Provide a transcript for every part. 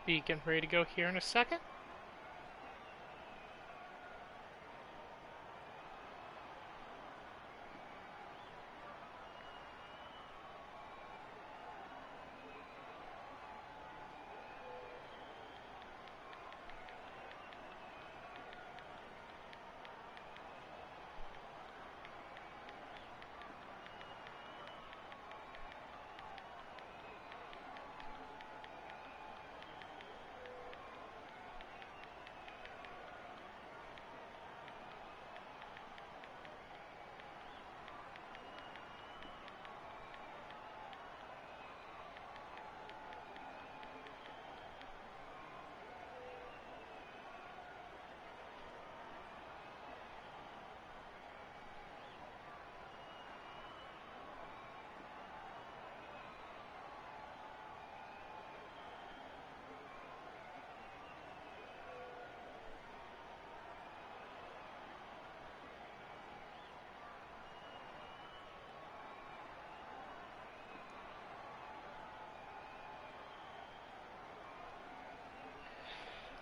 be getting ready to go here in a second.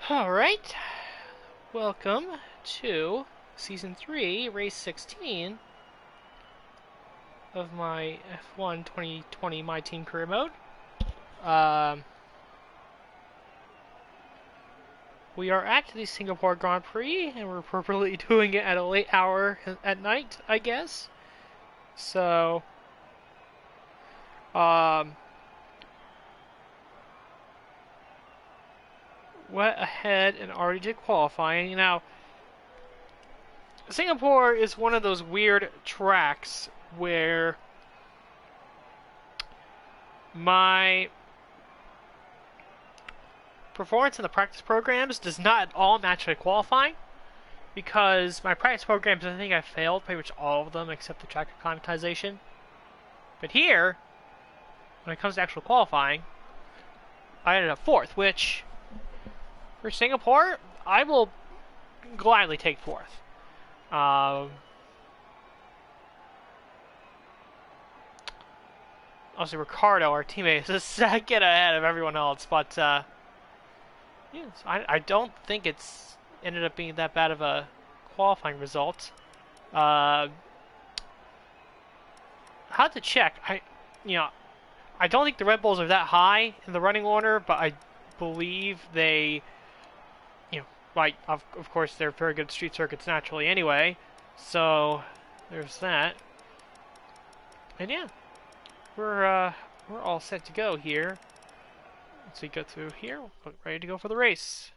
Alright, welcome to Season 3, Race 16 of my F1 2020 My Team Career Mode. We are at the Singapore Grand Prix, and we're appropriately doing it at a late hour at night, I guess. So, went ahead and already did qualifying. Now, Singapore is one of those weird tracks where my performance in the practice programs does not at all match my qualifying, because my practice programs, I think I failed pretty much all of them except the track acclimatization. But here, when it comes to actual qualifying, I ended up 4th, which for Singapore, I will gladly take 4th. Obviously, Ricardo, our teammate, is a second ahead of everyone else, but yes, I don't think it's ended up being that bad of a qualifying result. How to check? I don't think the Red Bulls are that high in the running order, but I believe they, like, of course, they're very good street circuits naturally anyway, so there's that. And yeah, we're all set to go here. Once we go through here, we're ready to go for the race.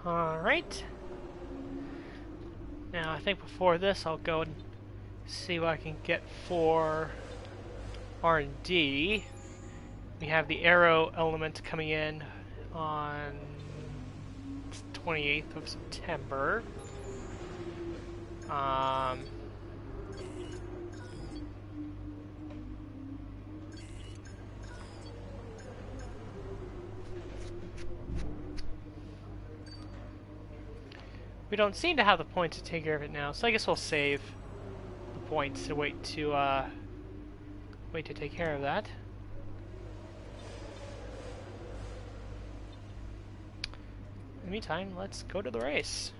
Alright. Now, I think before this, I'll go and see what I can get for R&D. We have the aero element coming in on 28th of September. don't seem to have the points to take care of it now, so I guess we'll save the points and wait to take care of that. In the meantime, let's go to the race.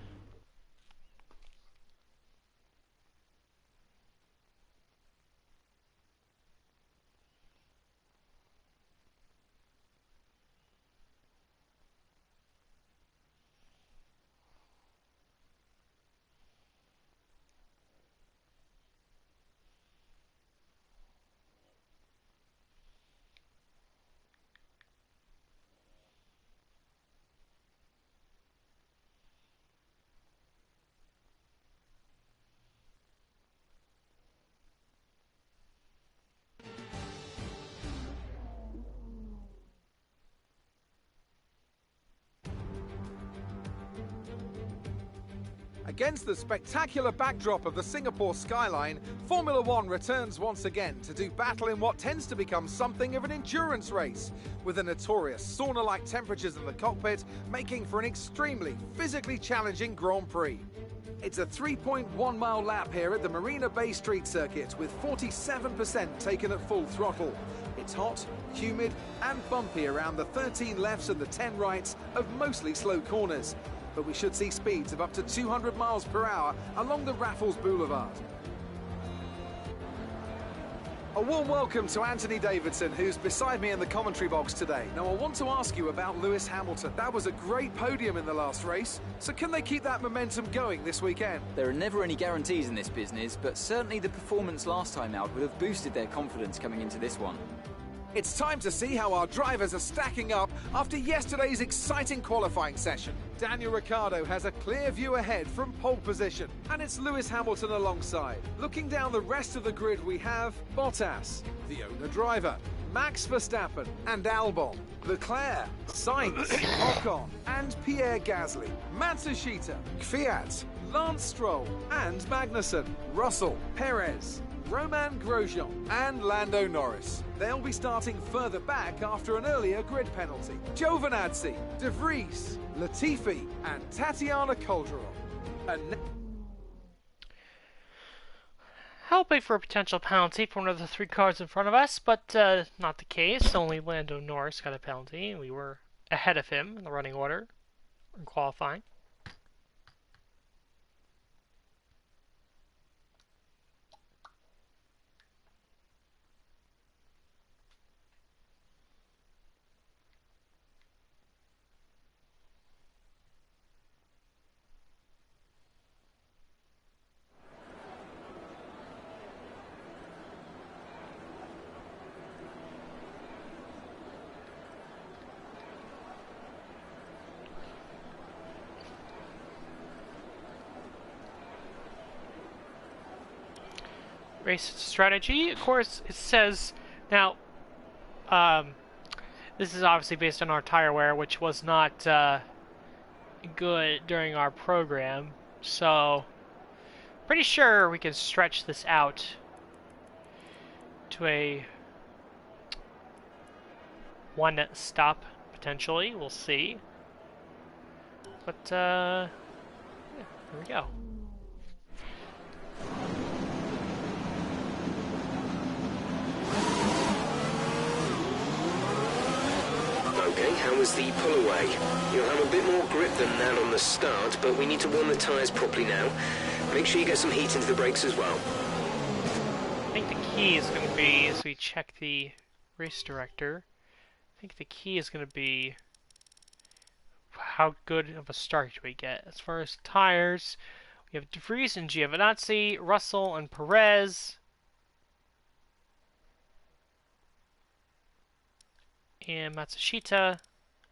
Against the spectacular backdrop of the Singapore skyline, Formula One returns once again to do battle in what tends to become something of an endurance race, with the notorious sauna-like temperatures in the cockpit making for an extremely physically challenging Grand Prix. It's a 3.1 mile lap here at the Marina Bay Street Circuit, with 47% taken at full throttle. It's hot, humid and bumpy around the 13 lefts and the 10 rights of mostly slow corners. But we should see speeds of up to 200 miles per hour along the Raffles Boulevard. A warm welcome to Anthony Davidson, who's beside me in the commentary box today. Now, I want to ask you about Lewis Hamilton. That was a great podium in the last race. So can they keep that momentum going this weekend? There are never any guarantees in this business, but certainly the performance last time out would have boosted their confidence coming into this one. It's time to see how our drivers are stacking up after yesterday's exciting qualifying session. Daniel Ricciardo has a clear view ahead from pole position, and it's Lewis Hamilton alongside. Looking down the rest of the grid, we have Bottas, the owner driver, Max Verstappen and Albon, Leclerc, Sainz, Ocon and Pierre Gasly, Matsushita, Kvyat, Lance Stroll and Magnussen, Russell, Perez, Romain Grosjean and Lando Norris. They'll be starting further back after an earlier grid penalty. Giovinazzi, De Vries, Latifi and Tatiana Calderon. Hoping for a potential penalty for one of the three cars in front of us, but not the case. Only Lando Norris got a penalty. We were ahead of him in the running order in qualifying. Race strategy. Of course, it says now. This is obviously based on our tire wear, which was not good during our program. So, pretty sure we can stretch this out to a one stop potentially. We'll see. But yeah, here we go. Okay, how was the pull away? You'll have a bit more grip than that on the start, but we need to warm the tyres properly now. Make sure you get some heat into the brakes as well. I think the key is going to be, as we check the race director, I think the key is going to be how good of a start do we get. As far as tires, we have De Vries and Giovinazzi, Russell and Perez, and Matsushita.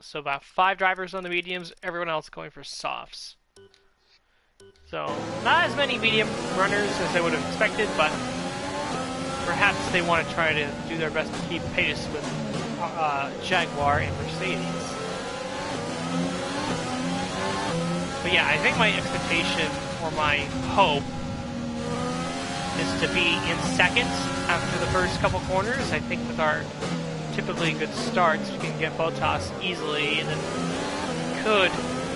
So about 5 drivers on the mediums, everyone else going for softs. So not as many medium runners as I would have expected, but perhaps they want to try to do their best to keep pace with Jaguar and Mercedes. But yeah, I think my expectation or my hope is to be in second after the first couple corners. I think with our typically good starts, we can get Bottas easily, and then could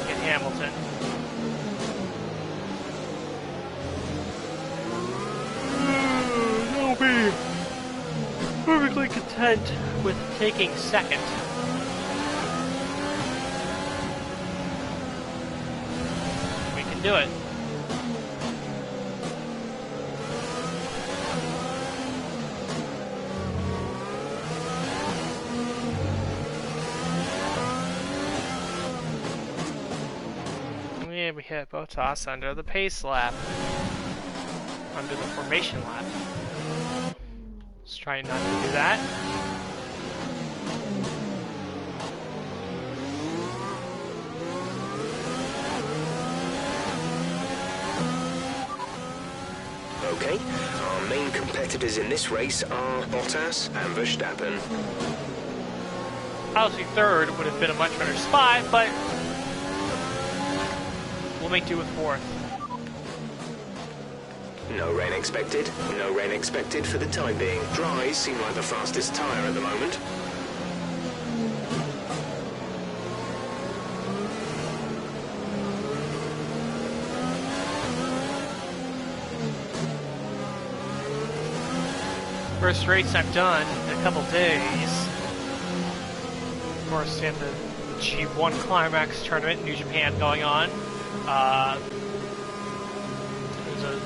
get Hamilton. perfectly content with taking second. We can do it. Yeah, we hit Bottas under the pace lap. Under the formation lap. Let's try not to do that. Okay, our main competitors in this race are Bottas and Verstappen. Obviously third would have been a much better spot, but we'll make do with fourth. No rain expected. No rain expected for the time being. Dries seem like the fastest tyre at the moment. First race I've done in a couple days. Of course, they have the G1 Climax tournament in New Japan going on. There's a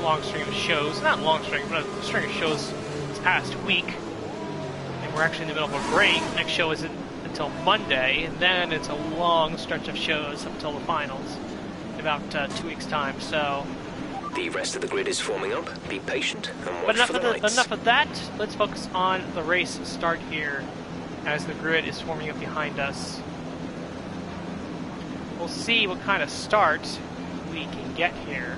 long string of shows, not long string, but a string of shows this past week. And we're actually in the middle of a break. Next show isn't until Monday, and then it's a long stretch of shows up until the finals in about 2 weeks' time. So, The rest of the grid is forming up. Be patient and watch but enough for the lights. enough of that. Let's focus on the race start here, as the grid is forming up behind us. We'll see what kind of start we can get here.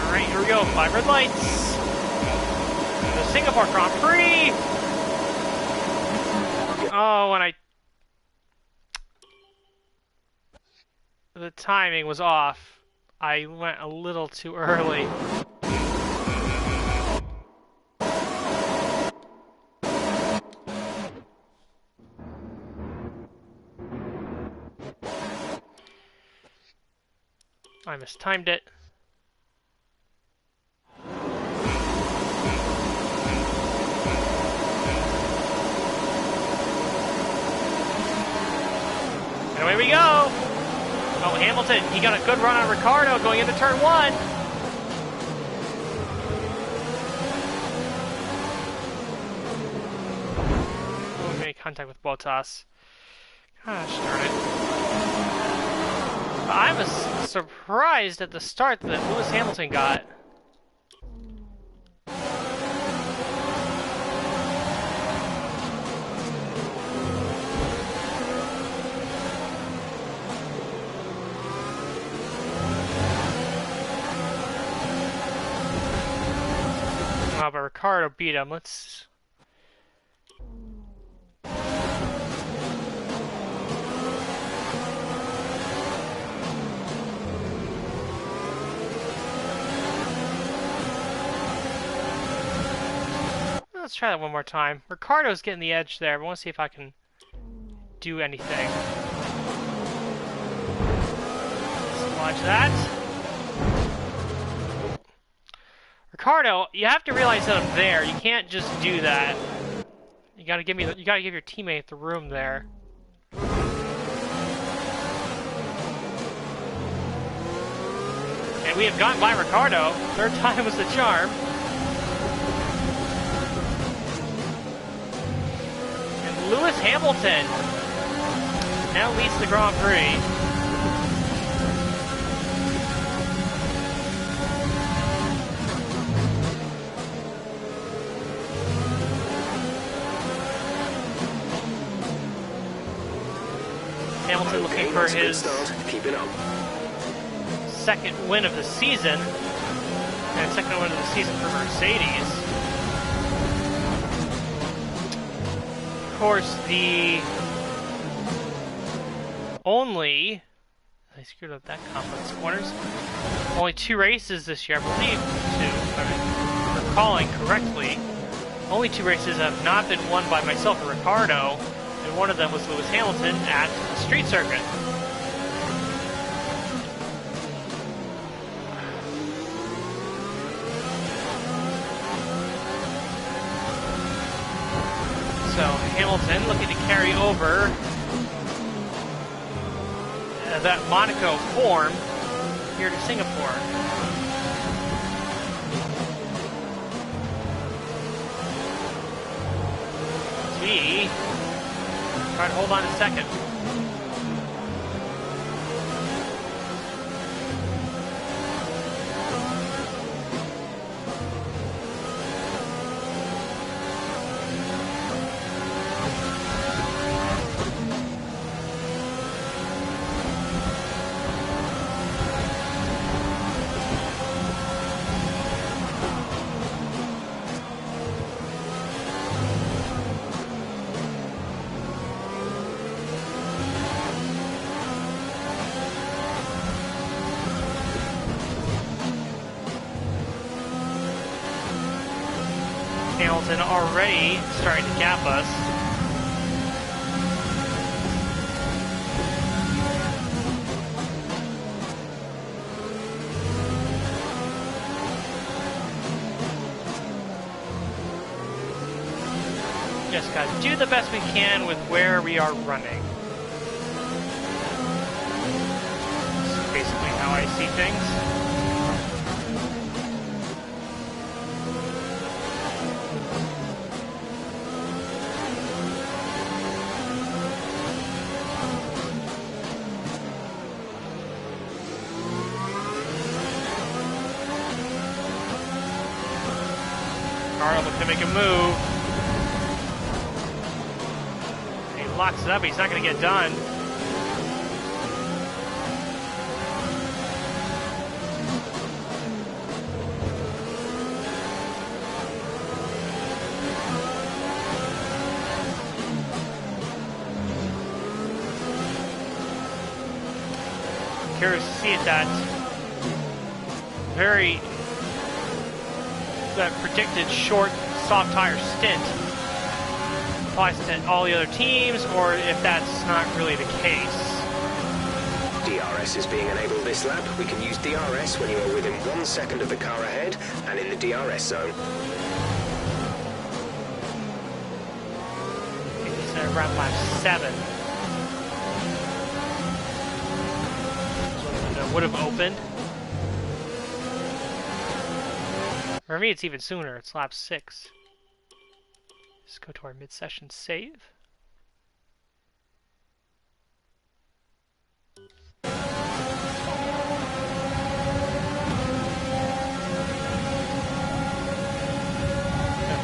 Alright, here we go. 5 red lights. The Singapore Grand Prix. Oh, and the timing was off. I went a little too early. I mistimed it. And away we go! Oh, Hamilton, he got a good run on Ricciardo going into turn 1. Oh, made contact with Bottas. Gosh darn it. I was surprised at the start that Lewis Hamilton got. Oh, but Ricciardo beat him. Let's try that one more time. Ricciardo's getting the edge there, but I want to see if I can do anything. Let's watch that. Ricciardo, you have to realize that I'm there. You can't just do that. You gotta give your teammate the room there. And we have gotten by Ricciardo. Third time was the charm. And Lewis Hamilton now leads the Grand Prix. Hamilton looking for his Keep it up. second win of the season, and second win of the season for Mercedes. Of course, the only... I screwed up that complex corners. Only 2 races this year, I believe, if I'm recalling correctly. Only 2 races have not been won by myself and Ricciardo, and one of them was Lewis Hamilton at the street circuit. Hamilton looking to carry over that Monaco form here to Singapore. He try to hold on a second. Hamilton already starting to gap us. Yes, guys, do the best we can with where we are running. That's basically how I see things. Carl looks to make a move. He locks it up, he's not going to get done. Curious to see that that predicted short soft tire stint applies to all the other teams, or if that's not really the case. DRS is being enabled this lap. We can use DRS when you are within 1 second of the car ahead and in the DRS zone. He's at around lap 7. So would have opened. For me, it's even sooner. It's lap 6. Let's go to our mid-session save. Gonna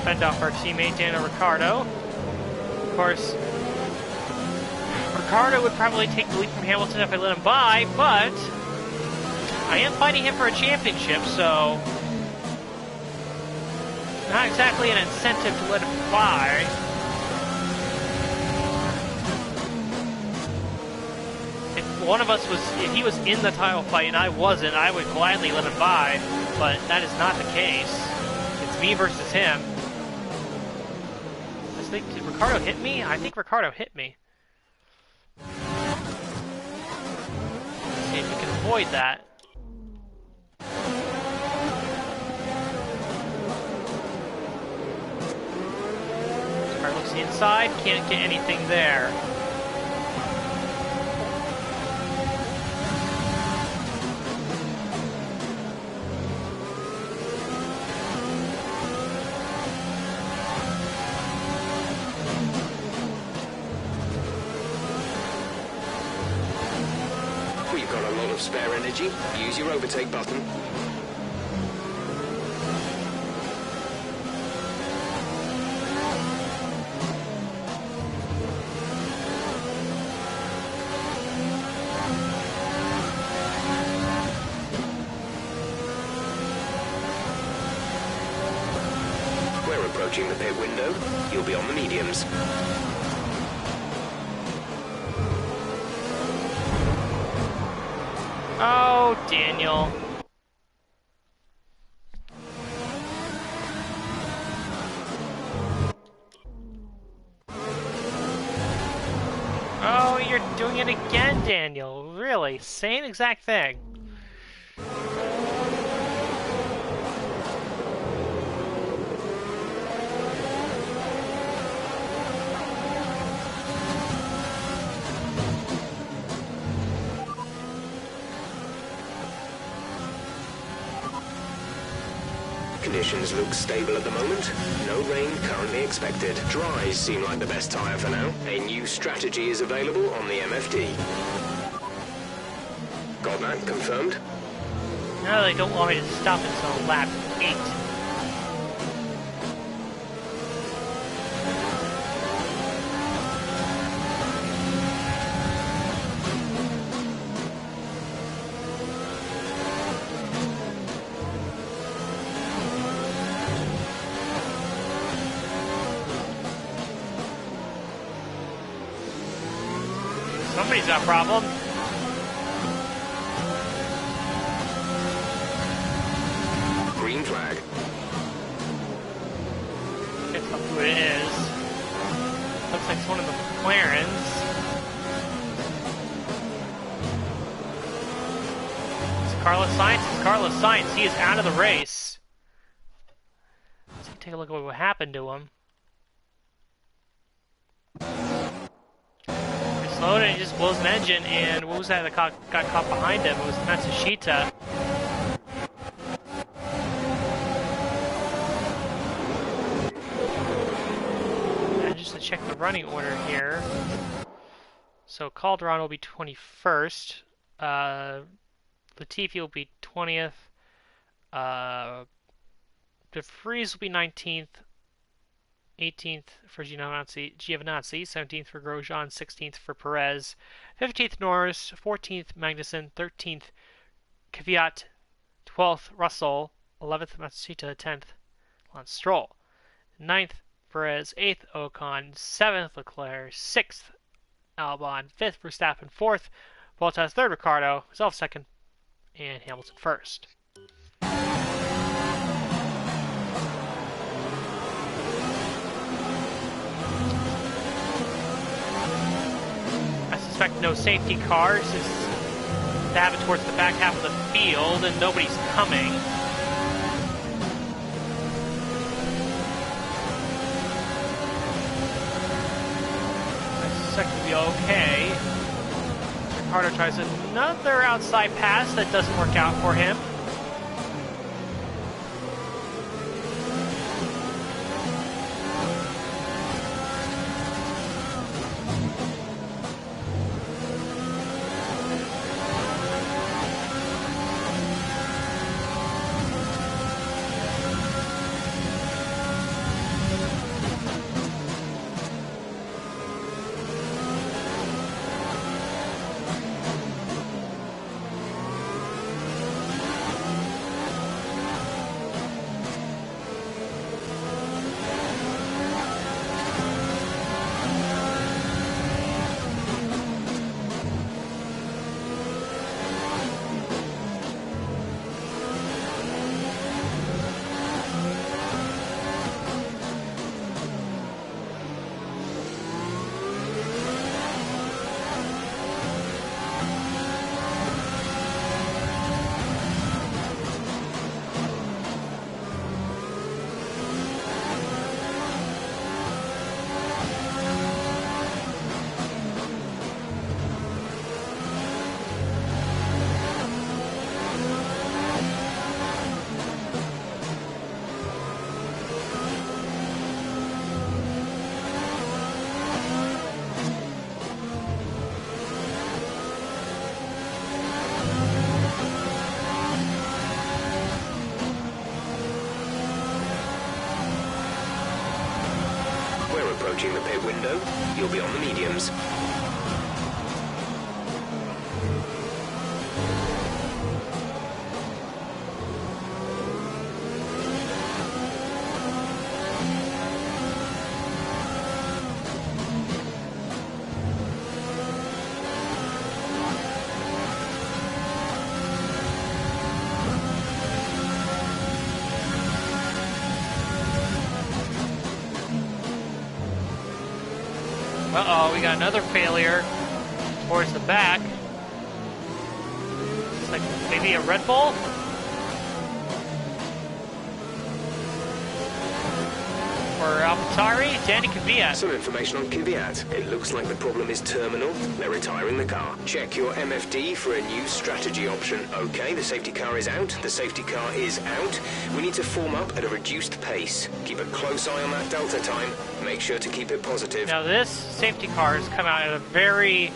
fend off our teammate Daniel Ricciardo. Of course, Ricciardo would probably take the lead from Hamilton if I let him by, but I am fighting him for a championship, so not exactly an incentive to let him by. If he was in the title fight and I wasn't, I would gladly let him by, but that is not the case. It's me versus him. Did Ricciardo hit me? I think Ricciardo hit me. Let's see if we can avoid that. Looks inside, can't get anything there. We've got a lot of spare energy. Use your overtake button. Approaching the pit window, you'll be on the mediums. Oh, Daniel. Oh, you're doing it again, Daniel. Really, same exact thing. conditions look stable at the moment. No rain currently expected. Dries seem like the best tyre for now. A new strategy is available on the MFD. Got that confirmed? No, they don't want me to stop until lap 8. Somebody's got a problem. Green flag. Can't tell who it is. Looks like it's one of the McLarens. It's Carlos Sainz. It's Carlos Sainz. He is out of the race. Let's take a look at what happened to him. He slowed and he just blows an engine, and what was that got caught behind him? It was Matsushita. Just to check the running order here. So Calderon will be 21st. Latifi will be 20th. De Vries will be 19th. 18th for Giovinazzi. 17th for Grosjean. 16th for Perez. 15th Norris. 14th Magnussen. 13th Kvyat. 12th Russell. 11th Matsushita. 10th Lance Stroll. 9th Perez, 8th Ocon, 7th Leclerc, 6th Albon, 5th Verstappen, 4th Bottas, 3rd Ricciardo, himself 2nd, and Hamilton 1st. I suspect no safety cars, since they have it towards the back half of the field and nobody's coming. Second will be okay. Ricardo tries another outside pass that doesn't work out for him. Approaching the pit window, you'll be on the mediums. Uh-oh, we got another failure towards the back. It's like maybe a Red Bull? Or AlphaTauri, Danny Kvyat. Some information on Kvyat. It looks like the problem is terminal. They're retiring the car. Check your MFD for a new strategy option. Okay, the safety car is out. The safety car is out. We need to form up at a reduced pace. Keep a close eye on that delta time. Make sure to keep it positive. Now this safety car has come out at a very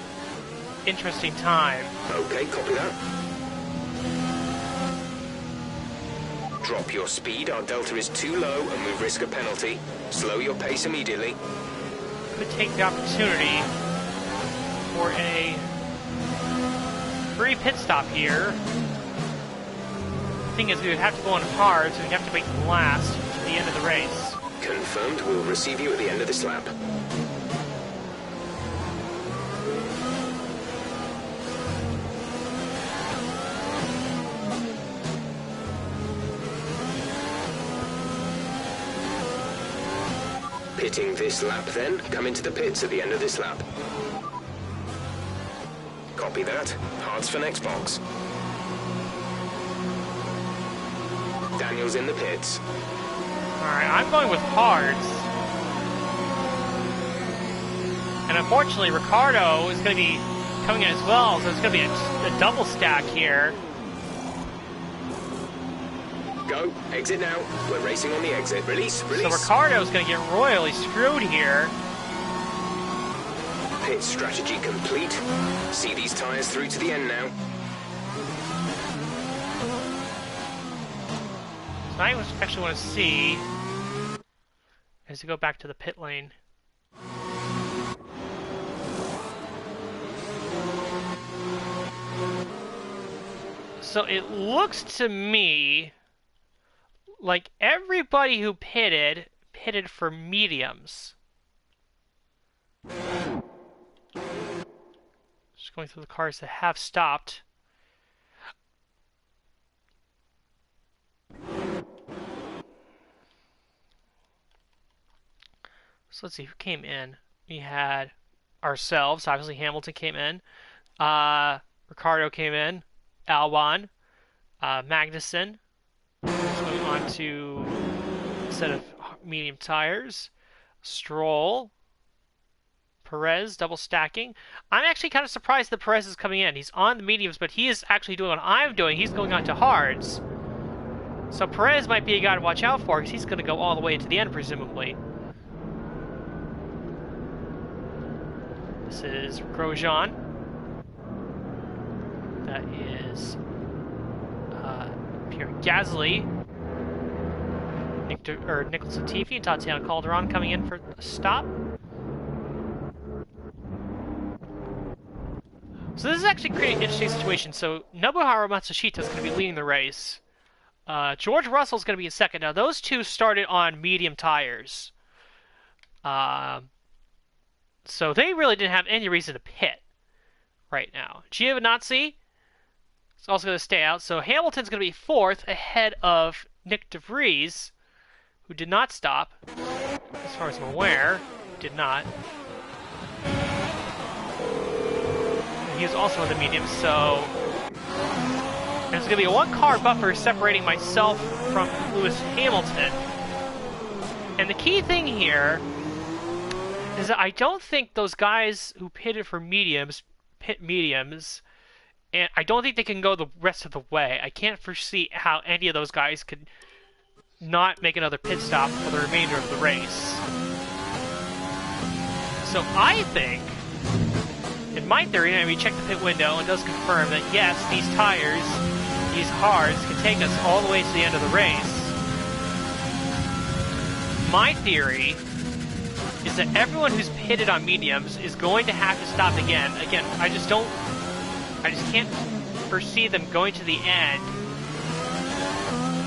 interesting time. Okay, copy that. Drop your speed. Our delta is too low and we risk a penalty. Slow your pace immediately. Could take the opportunity for a free pit stop here. The thing is, we would have to go on hard, so we'd have to make them last to the end of the race. Confirmed. We'll receive you at the end of this lap. Pitting this lap then. Come into the pits at the end of this lap. Copy that. Hards for next box. Daniel's in the pits. Alright, I'm going with hards. And unfortunately, Ricardo is going to be coming in as well, so it's going to be a double stack here. Go. Exit now. We're racing on the exit. Release. Release. So Ricardo's going to get royally screwed here. Pit strategy complete. See these tyres through to the end now. So I actually want to see as we go back to the pit lane. So it looks to me like everybody who pitted for mediums. Just going through the cars that have stopped. So let's see who came in. We had ourselves, obviously Hamilton came in. Ricardo came in. Albon, Magnussen. Moving on to a set of medium tires. Stroll. Perez double stacking. I'm actually kind of surprised that Perez is coming in. He's on the mediums, but he is actually doing what I'm doing. He's going on to hards. So Perez might be a guy to watch out for because he's going to go all the way to the end, presumably. This is Grosjean. That is Pierre Gasly. Nicholas Latifi and Tatiana Calderon coming in for a stop. So this is actually creating an interesting situation. So Nobuharu Matsushita is going to be leading the race. George Russell is going to be in second. Now those two started on medium tires. So they really didn't have any reason to pit right now. Giovinazzi is also going to stay out. So Hamilton's going to be fourth ahead of Nick De Vries, who did not stop. As far as I'm aware, did not. And he was also in the medium, so there's going to be a one-car buffer separating myself from Lewis Hamilton. And the key thing here is that I don't think those guys who pitted for mediums pit mediums, and I don't think they can go the rest of the way. I can't foresee how any of those guys could not make another pit stop for the remainder of the race. So I think, in my theory, and we check the pit window and it does confirm that yes, these tires, these hards, can take us all the way to the end of the race. My theory is that everyone who's pitted on mediums is going to have to stop again. Again, I just can't foresee them going to the end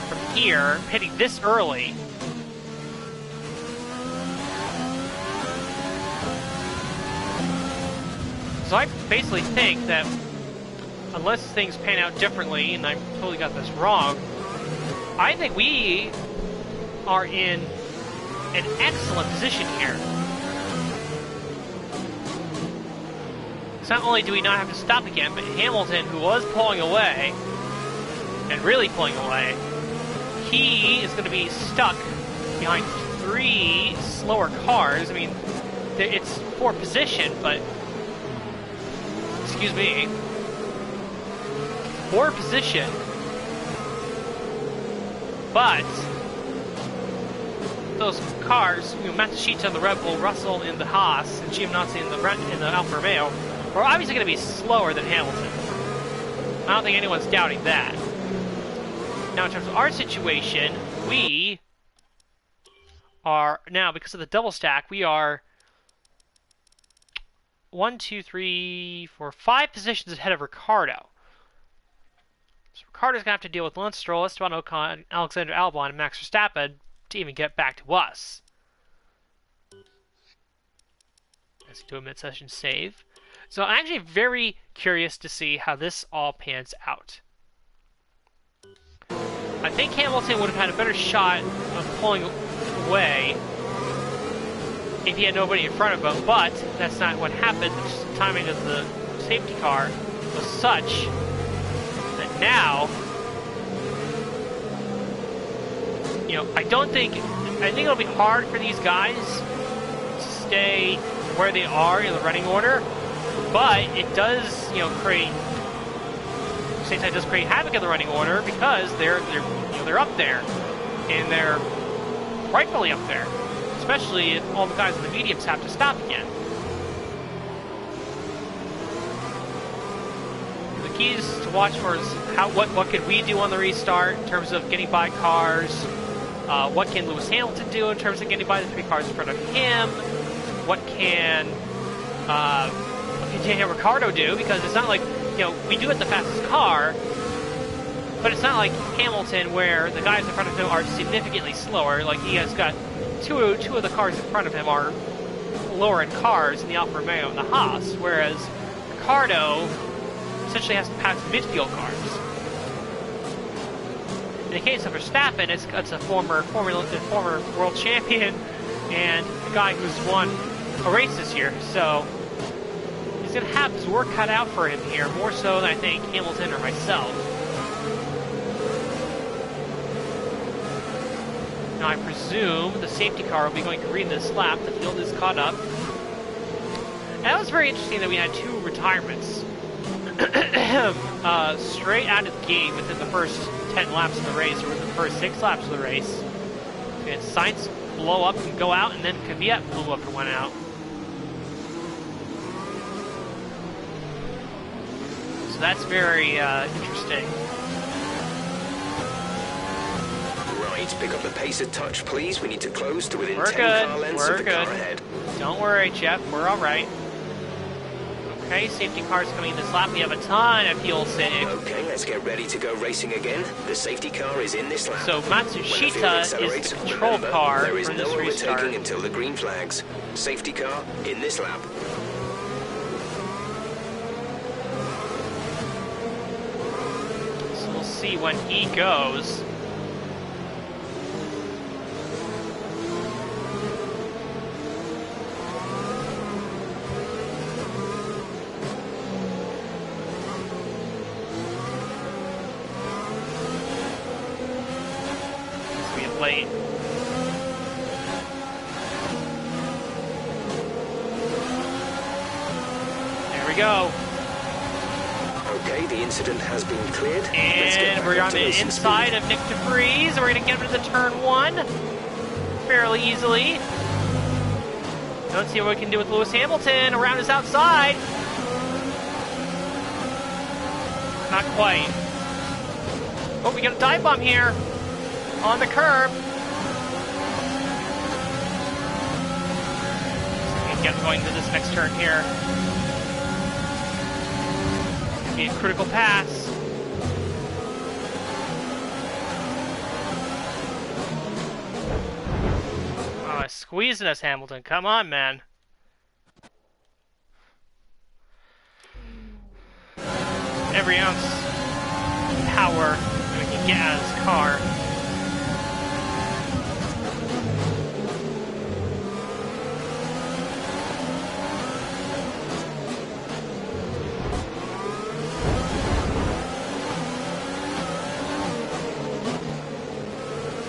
from here, pitting this early. So I basically think that unless things pan out differently, and I totally got this wrong, I think we are in an excellent position here. So not only do we not have to stop again, but Hamilton, who was pulling away, and really pulling away, he is going to be stuck behind 3 slower cars. I mean, it's for position, but excuse me, for position, but those cars, Matsushita in the Red Bull, Russell in the Haas, and Giovinazzi in the Alfa Romeo, are obviously going to be slower than Hamilton. I don't think anyone's doubting that. Now, in terms of our situation, we are now, because of the double stack, we are 1, 2, 3, 4, 5 positions ahead of Ricardo. So Ricardo's going to have to deal with Lance Stroll, Esteban Ocon, Alexander Albon, and Max Verstappen to even get back to us. Let's do a mid-session save. So I'm actually very curious to see how this all pans out. I think Hamilton would have had a better shot of pulling away if he had nobody in front of him, but that's not what happened. Just the timing of the safety car was such that now, I think it'll be hard for these guys to stay where they are in the running order, but it does, create, at the same time, it does create havoc in the running order because they're up there, and they're rightfully up there, especially if all the guys in the mediums have to stop again. The keys to watch for is what could we do on the restart in terms of getting by cars. What can Lewis Hamilton do in terms of getting by the 3 cars in front of him? What can Daniel Ricciardo do? Because it's not like, we do have the fastest car, but it's not like Hamilton where the guys in front of him are significantly slower. Like, he has got two of the cars in front of him are lower in cars in the Alfa Romeo and the Haas, whereas Ricciardo essentially has to pass midfield cars. In the case of Verstappen, it's a former world champion and a guy who's won a race this year, so he's going to have his work cut out for him here, more so than I think Hamilton or myself. Now I presume the safety car will be going green this lap. The field is caught up. And that was very interesting that we had 2 retirements straight out of the gate within the first 10 laps of the race, or within the first 6 laps of the race. We had Sainz blow up and go out, and then Kvyat blew up and went out. So that's very interesting. Right, pick up the pace a touch, please. We need to close to within We're 10 good. car lengths of the car ahead. Don't worry, Jeff. We're all right. Okay, safety car's coming this lap. We have a ton of fuel save. Okay, let's get ready to go racing again. The safety car is in this lap. So Matsushita is the control car there is for this no restart. overtaking until the green flags. Safety car in this lap. So we'll see when he goes. Late. There we go. Okay, the incident has been cleared. And we're on the inside of Nick DeVries. We're going to get into the turn 1 fairly easily. Let's see what we can do with Lewis Hamilton around his outside. Not quite. Oh, we got a dive bomb here. On the curb. And get going to this next turn here. Be a critical pass. Oh, squeezing us, Hamilton. Come on, man. Every ounce of power that we can get out of this car.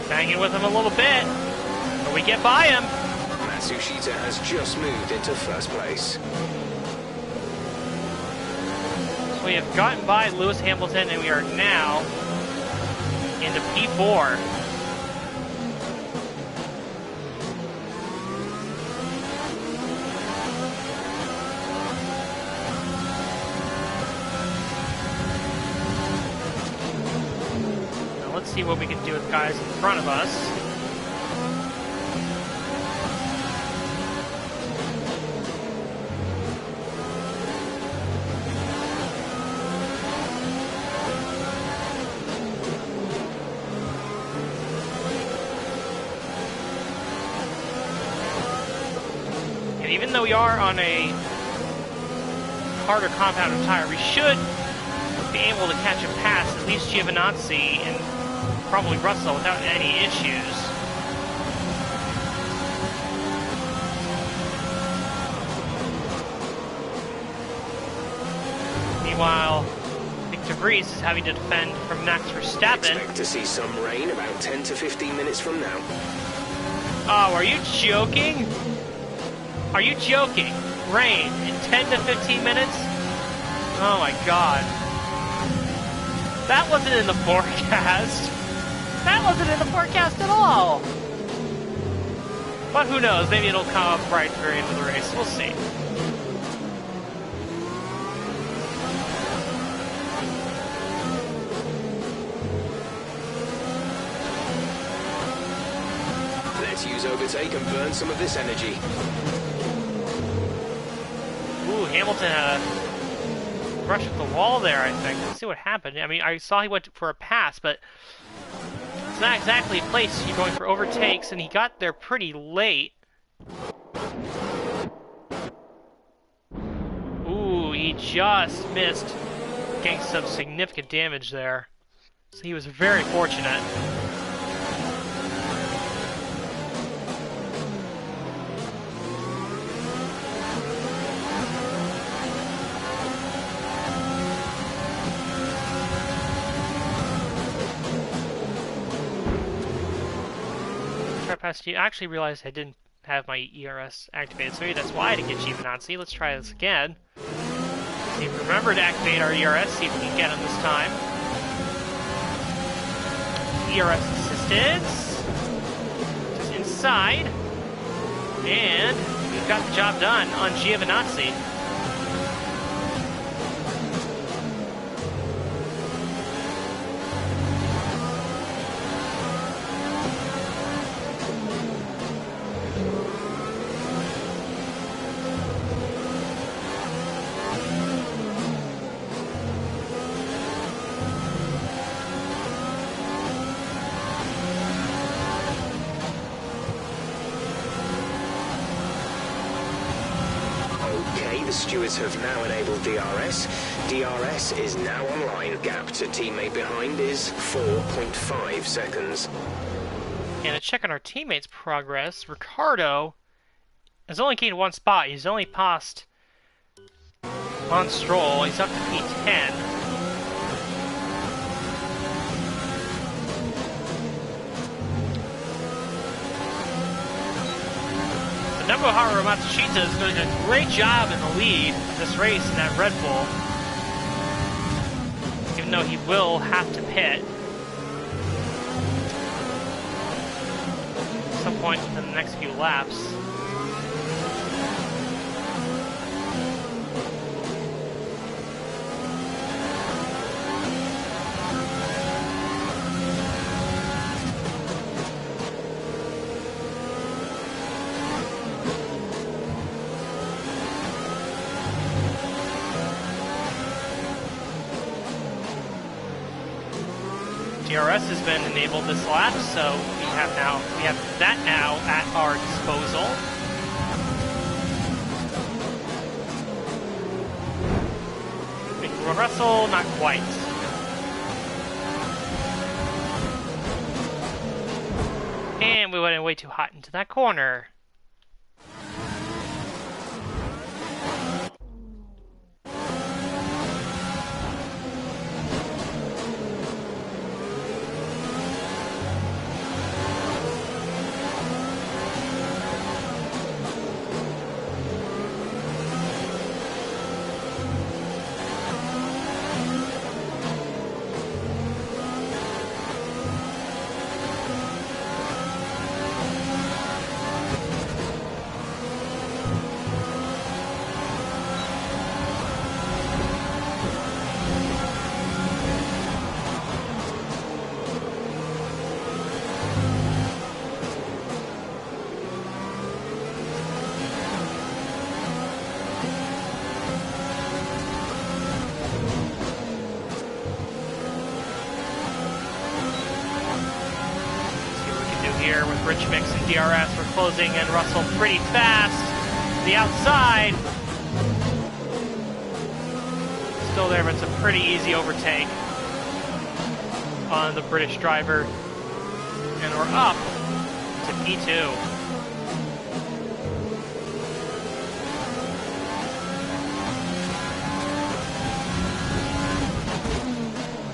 Hanging with him a little bit. But we get by him. Matsushita has just moved into first place. We have gotten by Lewis Hamilton, and we are now into P4. Now let's see what we can do with guys in front of us. Even though we are on a harder compounded tire, we should be able to catch and pass at least Giovinazzi and probably Russell without any issues. Meanwhile, Nick de Vries is having to defend from Max Verstappen. Expect to see some rain about 10 to 15 minutes from now. Oh, are you joking? Are you joking? Rain in 10 to 15 minutes? Oh my god. That wasn't in the forecast. That wasn't in the forecast at all. But who knows? Maybe it'll come up right at the very end of the race. We'll see. Let's use overtake and burn some of this energy. Ooh, Hamilton had a rush at the wall there, I think. Let's see what happened. I mean, I saw he went for a pass, but it's not exactly a place you're going for overtakes, and he got there pretty late. Ooh, he just missed getting some significant damage there. So he was very fortunate. I actually realized I didn't have my ERS activated, so maybe that's why I didn't get Giovinazzi. Let's try this again. See if we remember to activate our ERS, see if we can get him this time. ERS assistance. Just inside. And we've got the job done on Giovinazzi. The stewards have now enabled DRS. DRS is now online. Gap to teammate behind is 4.5 seconds. And to check on our teammates' progress, Ricciardo has only gained one spot. He's only passed on Stroll. He's up to P10. Nobuharu Matsushita is doing a great job in the lead of this race in that Red Bull, even though he will have to pit at some point within the next few laps. DRS has been enabled this lap, so we have that now at our disposal. Russell, not quite. And we went way too hot into that corner. here with Rich Mix and DRS. We're closing in Russell pretty fast. The outside. Still there, but it's a pretty easy overtake on the British driver. And we're up to P2.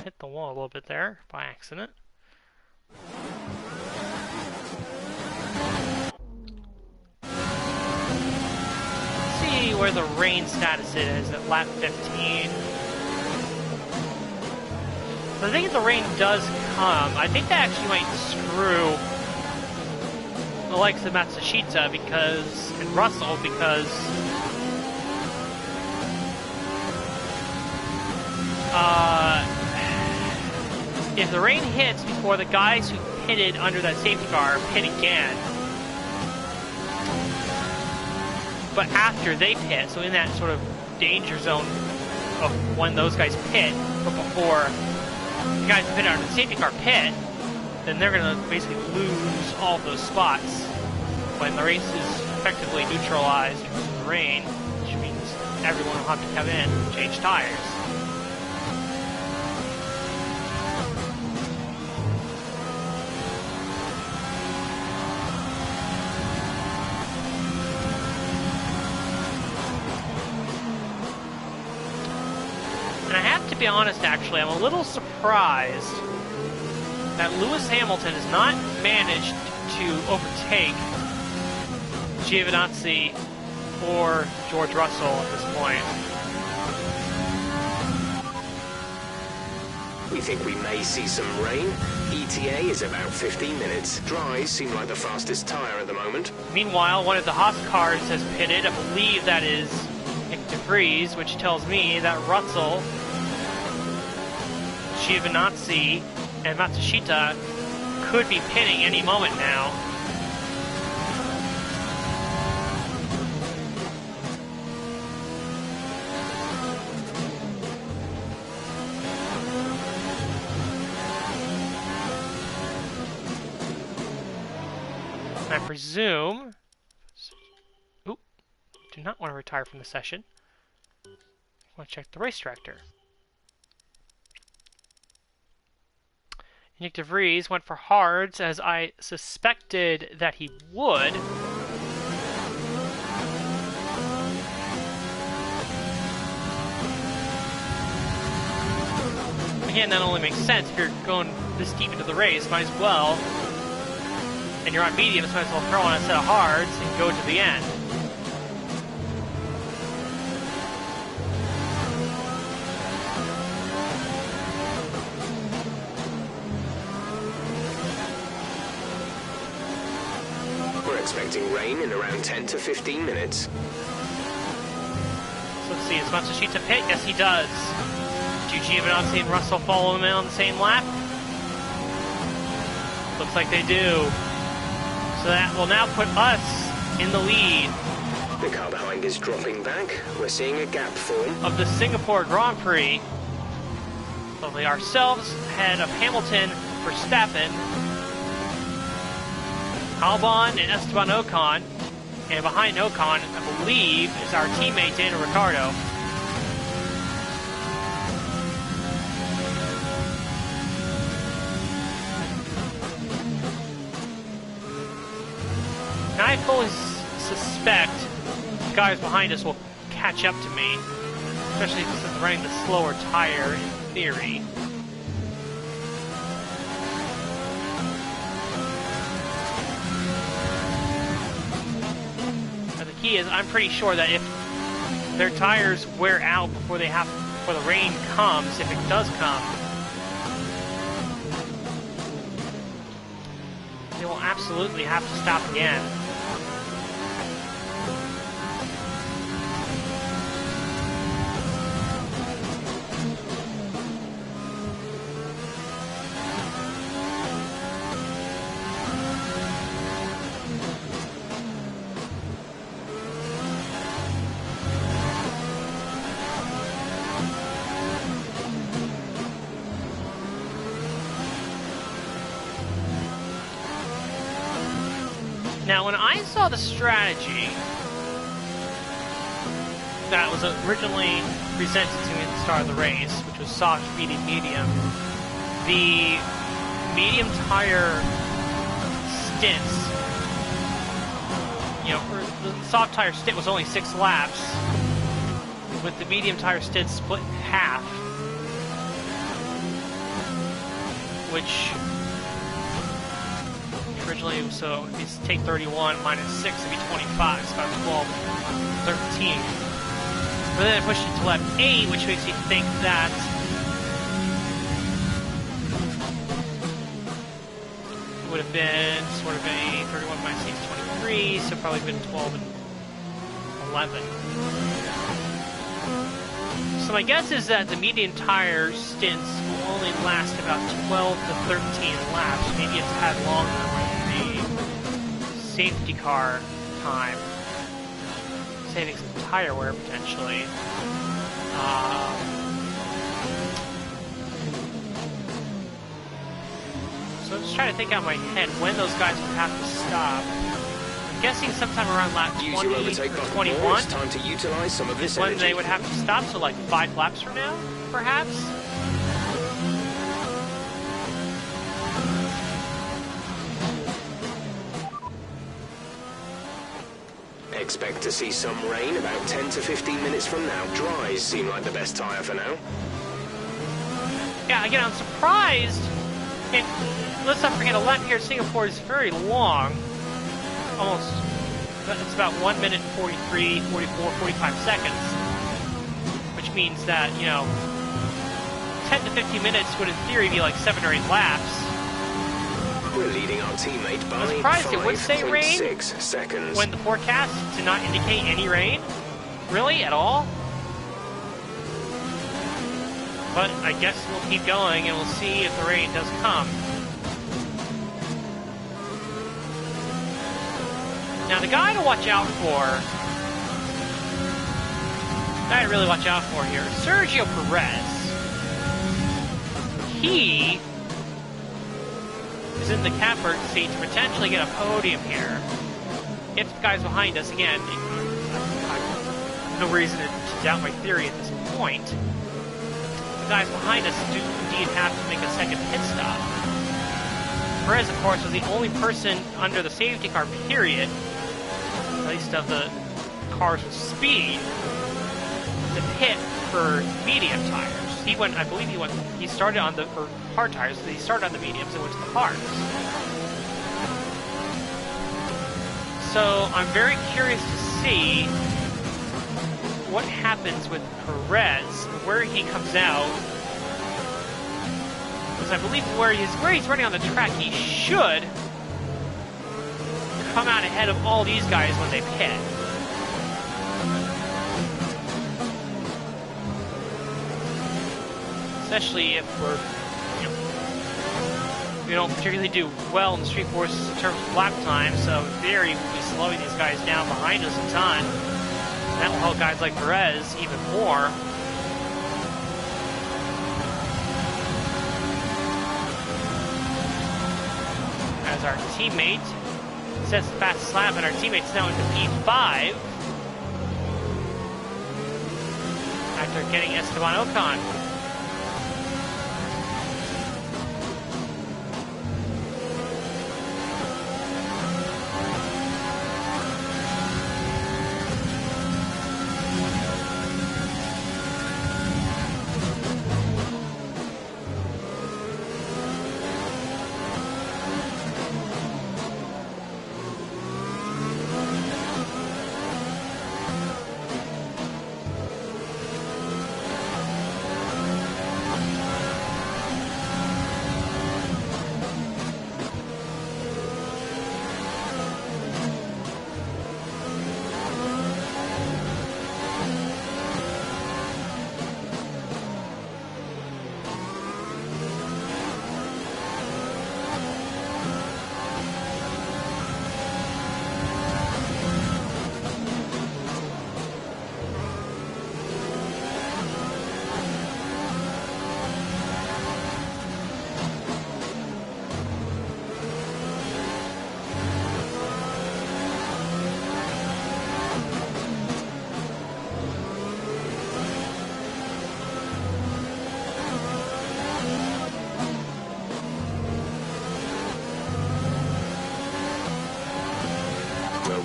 Hit the wall a little bit there by accident. See where the rain status is at lap 15. So I think if the rain does come, I think that actually might screw the likes of Matsushita and Russell, because if the rain hits before the guys who pitted under that safety car pit again, but after they pit, so in that sort of danger zone of when those guys pit, but before the guys who pit under the safety car pit, then they're going to basically lose all of those spots when the race is effectively neutralized because of the rain, which means everyone will have to come in and change tires. And I have to be honest, actually, I'm a little surprised that Lewis Hamilton has not managed to overtake Giovinazzi or George Russell at this point. We think we may see some rain. ETA is about 15 minutes. Dries seem like the fastest tyre at the moment. Meanwhile, one of the Haas cars has pitted. I believe that is Nick de Vries, which tells me that Russell, Giovinazzi, and Matsushita could be pitting any moment now. I presume... Oop. Do not want to retire from the session. I want to check the race director. Nick de Vries went for hards, as I suspected that he would. Again, that only makes sense if you're going this deep into the race, might as well. And you're on mediums, might as well throw on a set of hards and go to the end. We're expecting rain in around 10 to 15 minutes. So let's see, does Matsushita pit? Yes, he does. Do Giovinazzi and Russell follow him in on the same lap? Looks like they do. So that will now put us in the lead The car behind is dropping back. We're seeing a gap form. of the Singapore Grand Prix. So we ourselves ahead of Hamilton, Verstappen, Albon, and Esteban Ocon. And behind Ocon, I believe, is our teammate Daniel Ricciardo. And I fully suspect the guys behind us will catch up to me, especially since I'm running the slower tire in theory. But the key is, I'm pretty sure that if their tires wear out before the rain comes, if it does come, they will absolutely have to stop again. Now, when I saw the strategy that was originally presented to me at the start of the race, which was soft, medium, medium, the medium tire stints, you know, the soft tire stint was only 6 laps, with the medium tire stint split in half, which originally, so if you take 31 minus 6, it'd be 25, it's about 12, 13. But then I pushed it to lap 8, which makes you think that it would have been, this would have been 31 minus 8 is 23, so probably been 12 and 11. So my guess is that the medium tire stints will only last about 12 to 13 laps. Maybe it's had longer with the safety car time, saving some tire wear potentially. So I'm just trying to think out of my head when those guys would have to stop. I'm guessing sometime around lap 20 or 21. It's time to utilize some of this when energy. they would have to stop, so like 5 laps from now, perhaps? Expect to see some rain about 10 to 15 minutes from now. Dries seem like the best tyre for now. Yeah, again, I'm surprised. And let's not forget, a lap here in Singapore is very long. Almost, it's about 1 minute 43, 44, 45 seconds. Which means that, you know, 10 to 15 minutes would in theory be like 7 or 8 laps. We're leading our teammate by I'm surprised it would say rain 5.6 seconds. when the forecast did not indicate any rain. Really? At all? But I guess we'll keep going and we'll see if the rain does come. Now the guy to watch out for, the guy to really watch out for here is Sergio Perez. He is in the catbird seat to potentially get a podium here. If the guys behind us, again, I have no reason to doubt my theory at this point. The guys behind us do indeed have to make a second pit stop. Perez, of course, was the only person under the safety car period, at least of the cars with speed, to pit for medium tires. He went, I believe he started on the, or hard tires, so he started on the mediums and went to the hards. So I'm very curious to see what happens with Perez, where he comes out. Because I believe where he's running on the track, he should come out ahead of all these guys when they pit. Especially if we don't particularly do well in the street courses in terms of lap time, so in theory we'll be slowing these guys down behind us a ton. That will help guys like Perez even more. As our teammate sets the fastest lap, and our teammate's now into P5 after getting Esteban Ocon.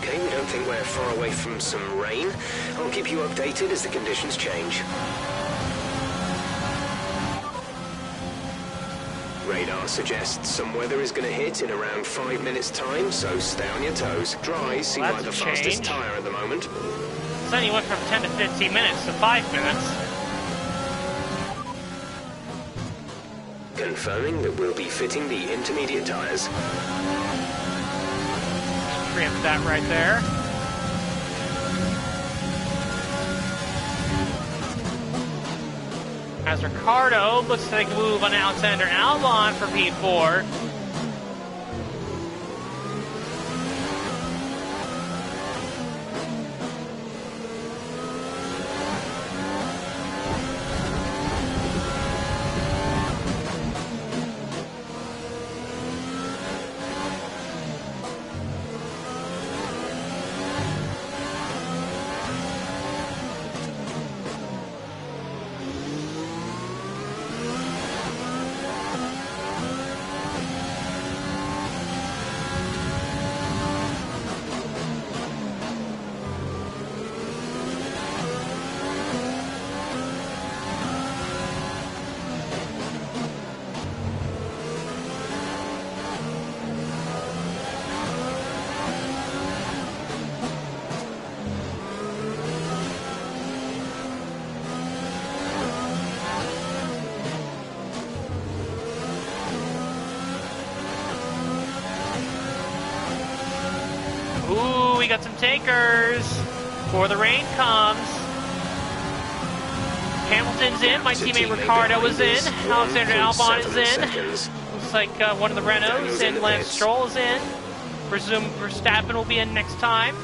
Okay, we don't think we're far away from some rain. I'll keep you updated as the conditions change. Radar suggests some weather is going to hit in around 5 minutes' time, so stay on your toes. Dries seem like the fastest tyre at the moment. So you went from 10 to 15 minutes to 5 minutes. Confirming that we'll be fitting the intermediate tyres. Preempt that right there. As Ricardo looks to make a move on Alexander Albon for P4. Ooh, we got some takers before the rain comes. Hamilton's in, my teammate Ricardo is in, Alexander Albon is in. Looks like one of the Renaults and Lance Stroll is in. Presume Verstappen will be in next time.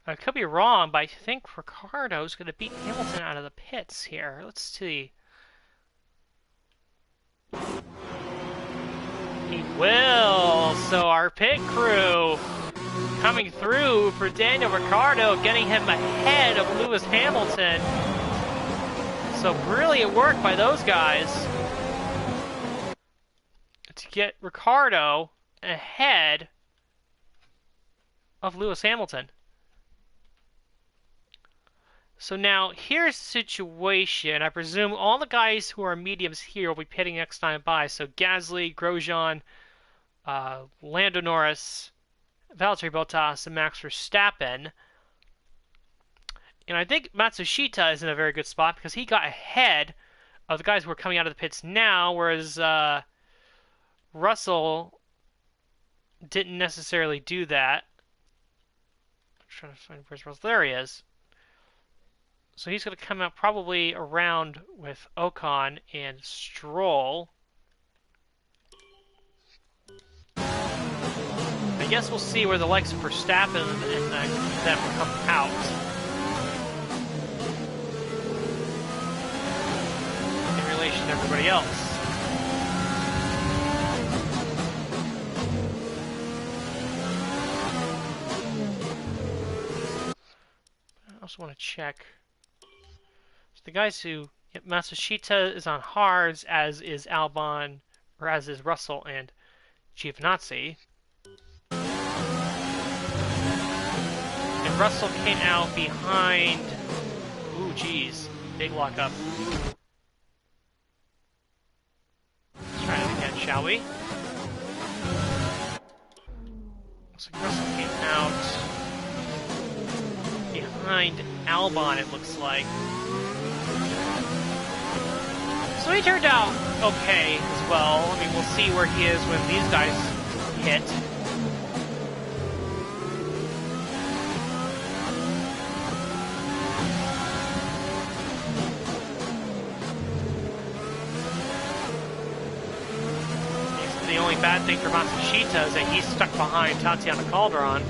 I could be wrong, but I think Ricardo's going to beat Hamilton out of the pits here. Let's see. He will. So our pit crew coming through for Daniel Ricciardo, getting him ahead of Lewis Hamilton. So brilliant work by those guys to get Ricciardo ahead of Lewis Hamilton. So now, here's the situation. I presume all the guys who are mediums here will be pitting next time by. So Gasly, Grosjean, Lando Norris, Valtteri Bottas, and Max Verstappen. And I think Matsushita is in a very good spot because he got ahead of the guys who are coming out of the pits now, whereas Russell didn't necessarily do that. I'm trying to find where's Russell. There he is. So he's going to come out probably around with Ocon and Stroll. I guess we'll see where the likes of Verstappen and them come out. In relation to everybody else. I also want to check. The guys who Matsushita is on hards, as is Albon, or as is Russell and Giovinazzi. And Russell came out behind. Ooh, geez, big lockup. Let's try it again, shall we? Looks like Russell came out behind Albon. It looks like. So he turned out okay as well. I mean, we'll see where he is when these guys hit. The only bad thing for Matsushita is that he's stuck behind Tatiana Calderon,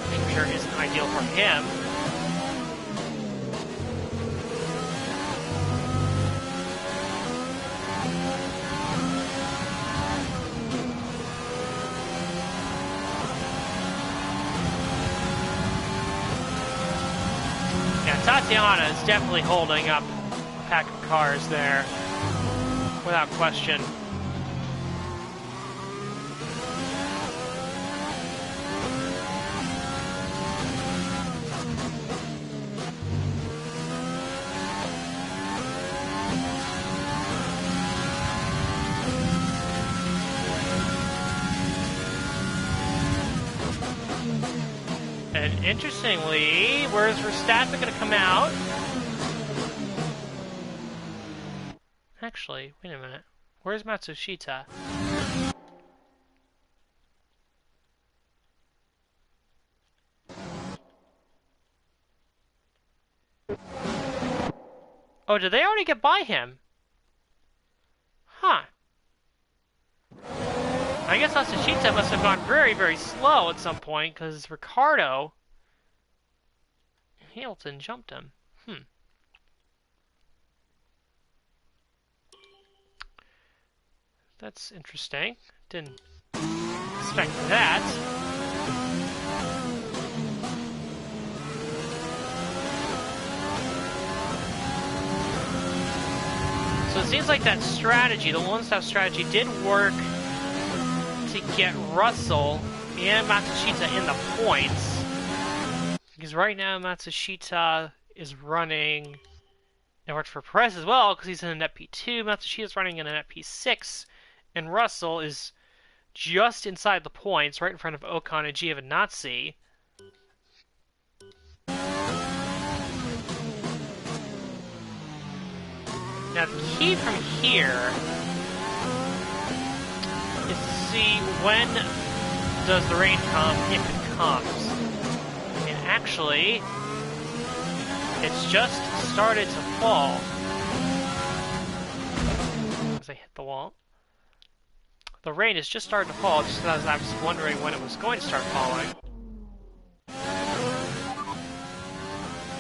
which I'm sure isn't ideal for him. Tatiana is definitely holding up a pack of cars there, without question. And interestingly, where's Verstappen going to come out? Actually, wait a minute. Where's Matsushita? Oh, did they already get by him? Huh. I guess Matsushita must have gone very, very slow at some point, because Ricardo... Hamilton jumped him. That's interesting. Didn't expect that. So it seems like that strategy, the one-stop strategy, did work to get Russell and Matsushita in the points. Because right now Matsushita is running... It worked for Perez as well, because he's in a net P2. Matsushita's running in a net P6. And Russell is just inside the points, right in front of Ocon and Giovinazzi. Now the key from here is to see when does the rain come, if it comes. And actually, it's just started to fall. As I hit the wall. The rain is just starting to fall, just as I was wondering when it was going to start falling.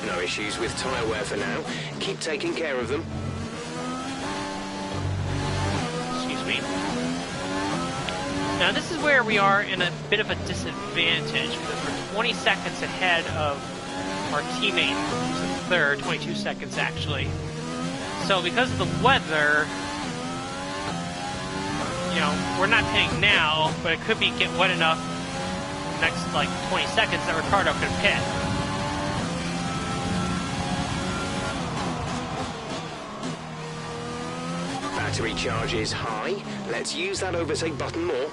No issues with tyre wear for now. Keep taking care of them. Excuse me. Now this is where we are in a bit of a disadvantage, because we're 20 seconds ahead of our teammate who's in third, 22 seconds actually. So because of the weather, you know, we're not pitting now, but it could be get wet enough in the next, like, 20 seconds that Ricardo could pit. Battery charge is high. Let's use that overtake button more.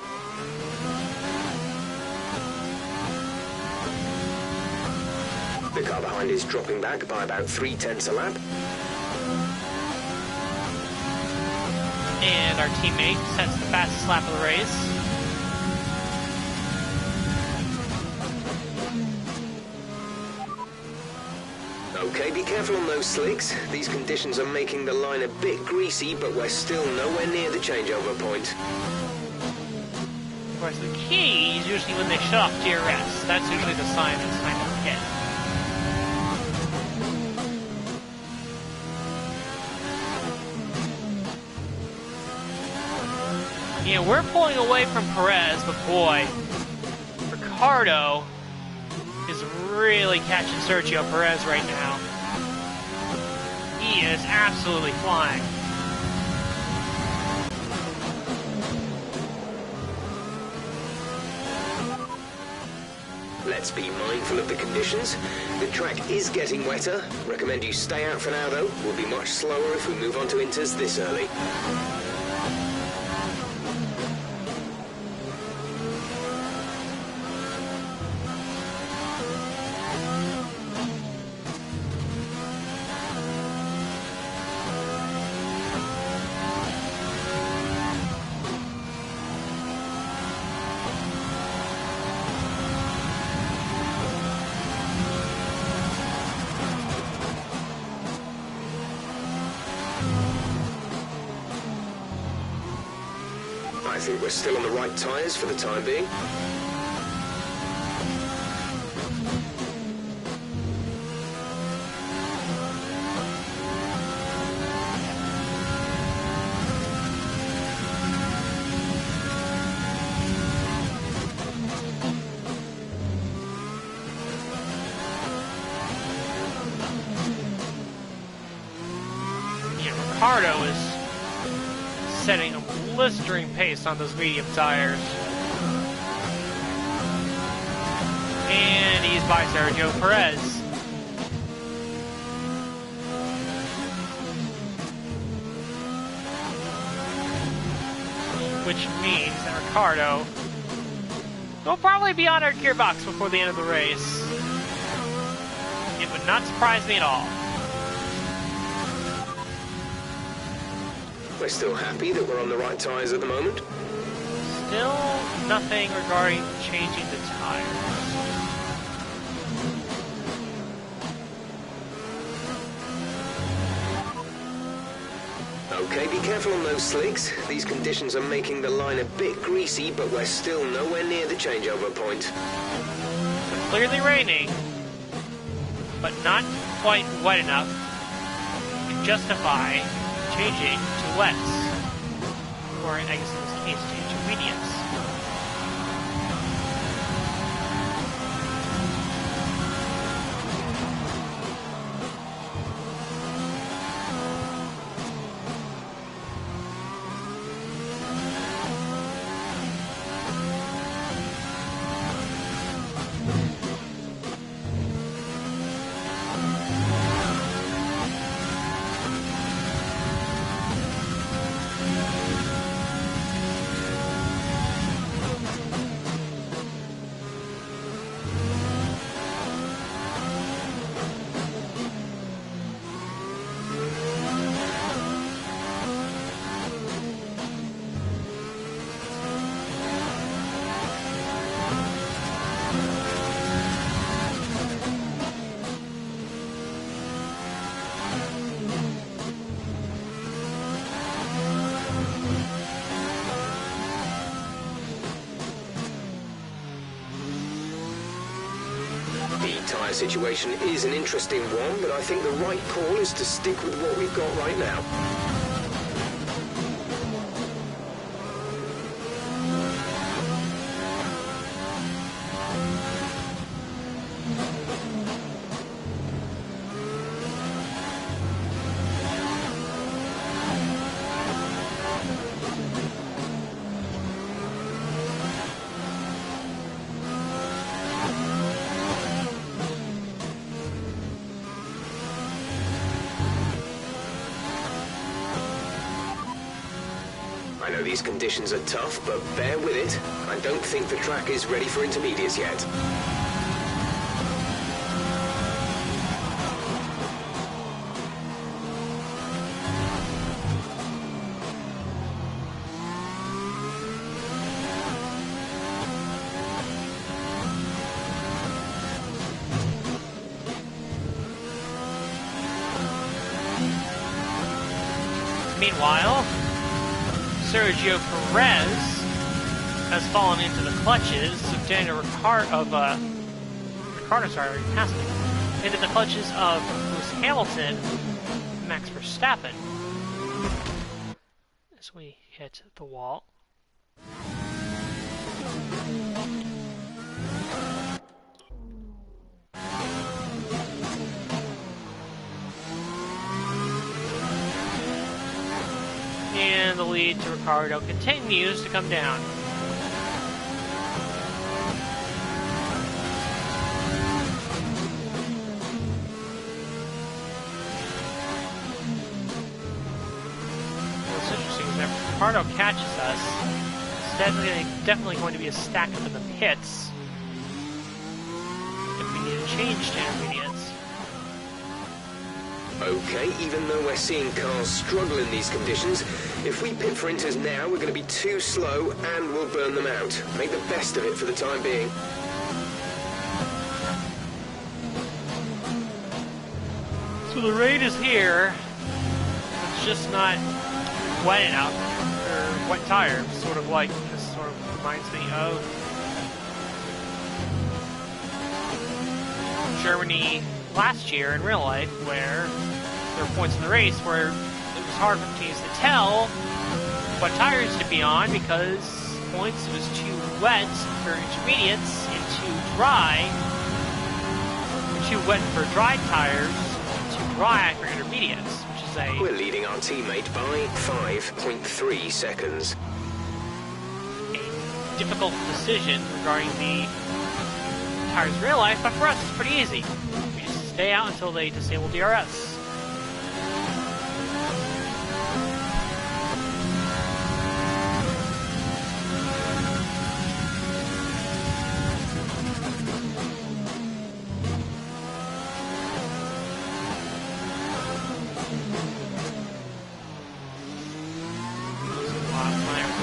The car behind is dropping back by about 0.3 a lap. And our teammate sets the fastest lap of the race. Okay, be careful on those slicks. These conditions are making the line a bit greasy, but we're still nowhere near the changeover point. Of course, the key is usually when they shut off DRS. That's usually the sign it's time to hit. You know, we're pulling away from Perez, but boy, Ricardo is really catching Sergio Perez right now. He is absolutely flying. Let's be mindful of the conditions. The track is getting wetter. Recommend you stay out for now though. We'll be much slower if we move on to inters this early. I think we're still on the right tyres for the time being. Ricardo is setting a blistering pace on those medium tires. And he's by Sergio Perez. Which means that Ricardo will probably be on our gearbox before the end of the race. It would not surprise me at all. We're still happy that we're on the right tyres at the moment. Still nothing regarding changing the tires. Okay, be careful on those slicks. These conditions are making the line a bit greasy, but we're still nowhere near the changeover point. It's clearly raining, but not quite wet enough to justify changing to wets. Or I guess in this case, change to mediums. The tyre situation is an interesting one, but I think the right call is to stick with what we've got right now. I know these conditions are tough, but bear with it. I don't think the track is ready for intermediates yet. Meanwhile, Sergio Perez has fallen into the clutches of into the clutches of Lewis Hamilton and Max Verstappen as we hit the wall. And the lead to Ricardo continues to come down. What's interesting is that if Ricardo catches us, it's definitely going to be a stack up in the pits if we need to change to intermediates. Okay, even though we're seeing cars struggle in these conditions, if we pit for inters now, we're going to be too slow and we'll burn them out. Make the best of it for the time being. So the rain is here. It's just not wet enough for wet tires. Sort of like, this sort of reminds me of Germany last year in real life, where there were points in the race where it was hard for the teams to tell what tires to be on because points it was too wet for intermediates and too wet for dry tires, too dry for intermediates, which is a We're leading our teammate by 5.3 seconds. difficult decision regarding the tires in real life, but for us it's pretty easy. We just stay out until they disable DRS.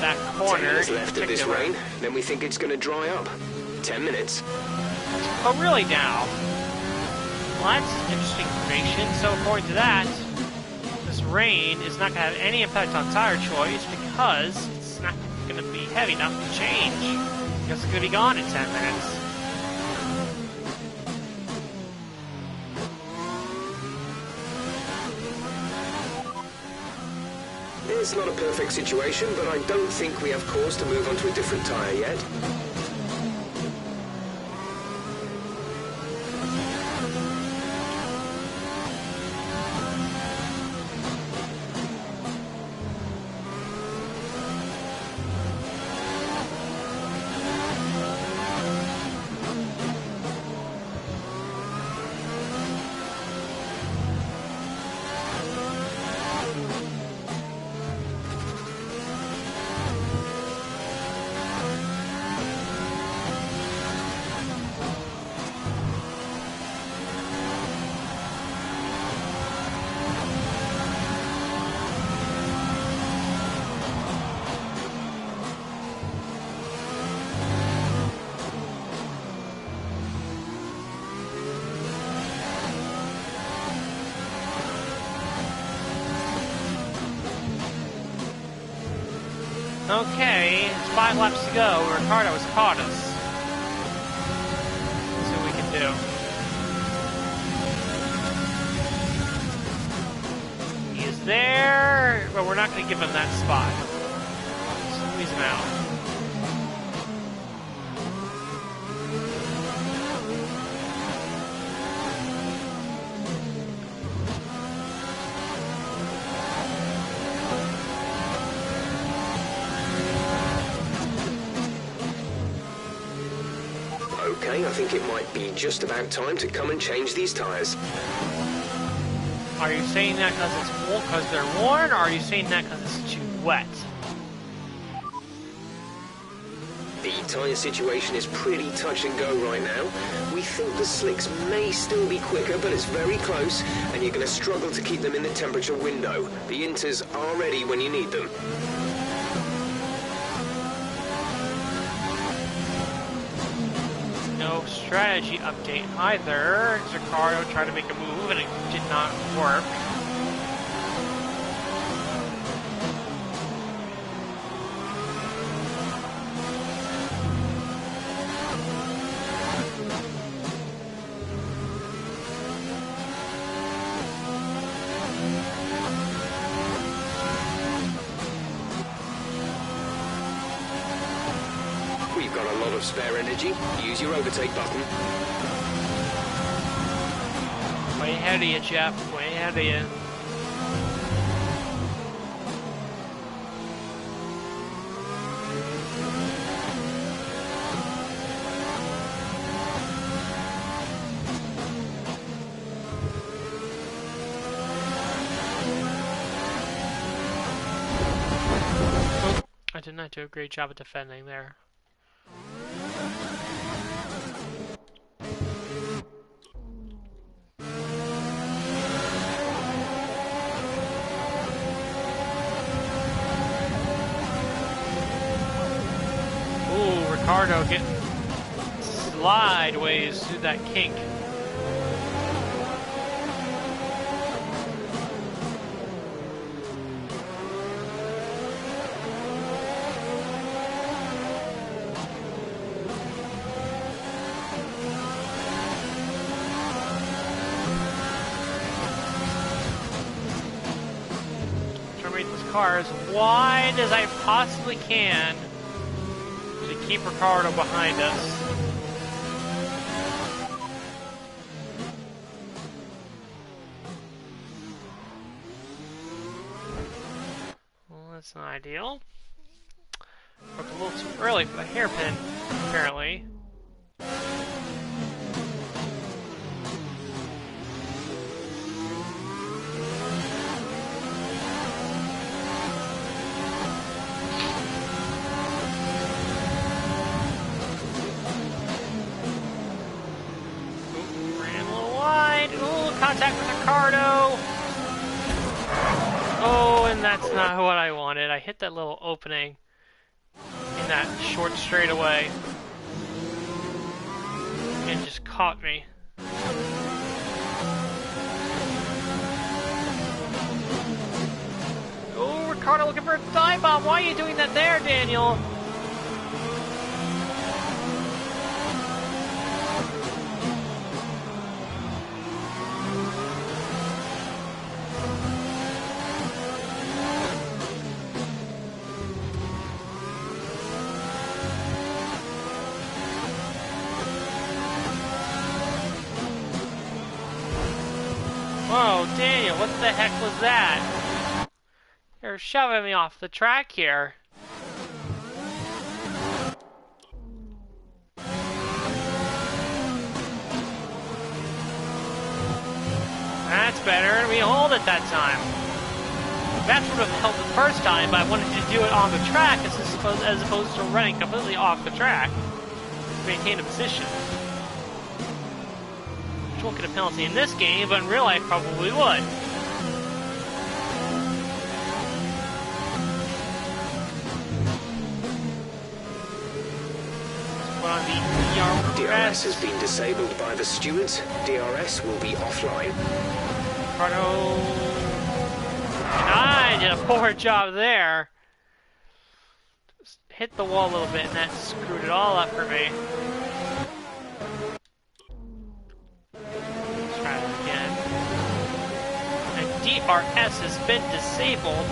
That 10 corner minutes in left of this particular. rain, then we think it's going to dry up. 10 minutes. Oh, really now? Well, that's interesting information. So according to that, this rain is not going to have any impact on tire choice because it's not going to be heavy enough to change. Because it's going to be gone in 10 minutes. It's not a perfect situation, but I don't think we have cause to move on to a different tyre yet. Okay, it's 5 laps to go. Ricardo has caught us. Let's see what we can do. He is there, but we're not going to give him that spot. Squeeze him out. Okay, I think it might be just about time to come and change these tyres. Are you saying that because they're worn, or are you saying that because it's too wet? The tyre situation is pretty touch and go right now. We think the slicks may still be quicker, but it's very close, and you're going to struggle to keep them in the temperature window. The inters are ready when you need them. No strategy update either. Ricardo tried to make a move and it did not work. We've got a lot of spare energy. Use your overtake button. Way ahead of you, Jeff. Way ahead of you. I did not do a great job of defending there. Ooh, Ricardo getting slideways through that kink. Car as wide as I possibly can to keep Ricardo behind us. That's not ideal. Broke a little too early for the hairpin, apparently. Contact with Ricardo! Oh, and that's not what I wanted. I hit that little opening in that short straightaway and just caught me. Oh, Ricardo looking for a dive bomb. Why are you doing that there, Daniel? Whoa, Daniel, what the heck was that? You're shoving me off the track here. That's better. We hold it that time. That would have held the first time, but I wanted to do it on the track as opposed to running completely off the track to maintain a position. Won't get a penalty in this game, but in real life probably would. Put on the DRS has been disabled by the stewards. DRS will be offline. Ricardo. And I did a poor job there. Just hit the wall a little bit, and that screwed it all up for me. DRS has been disabled.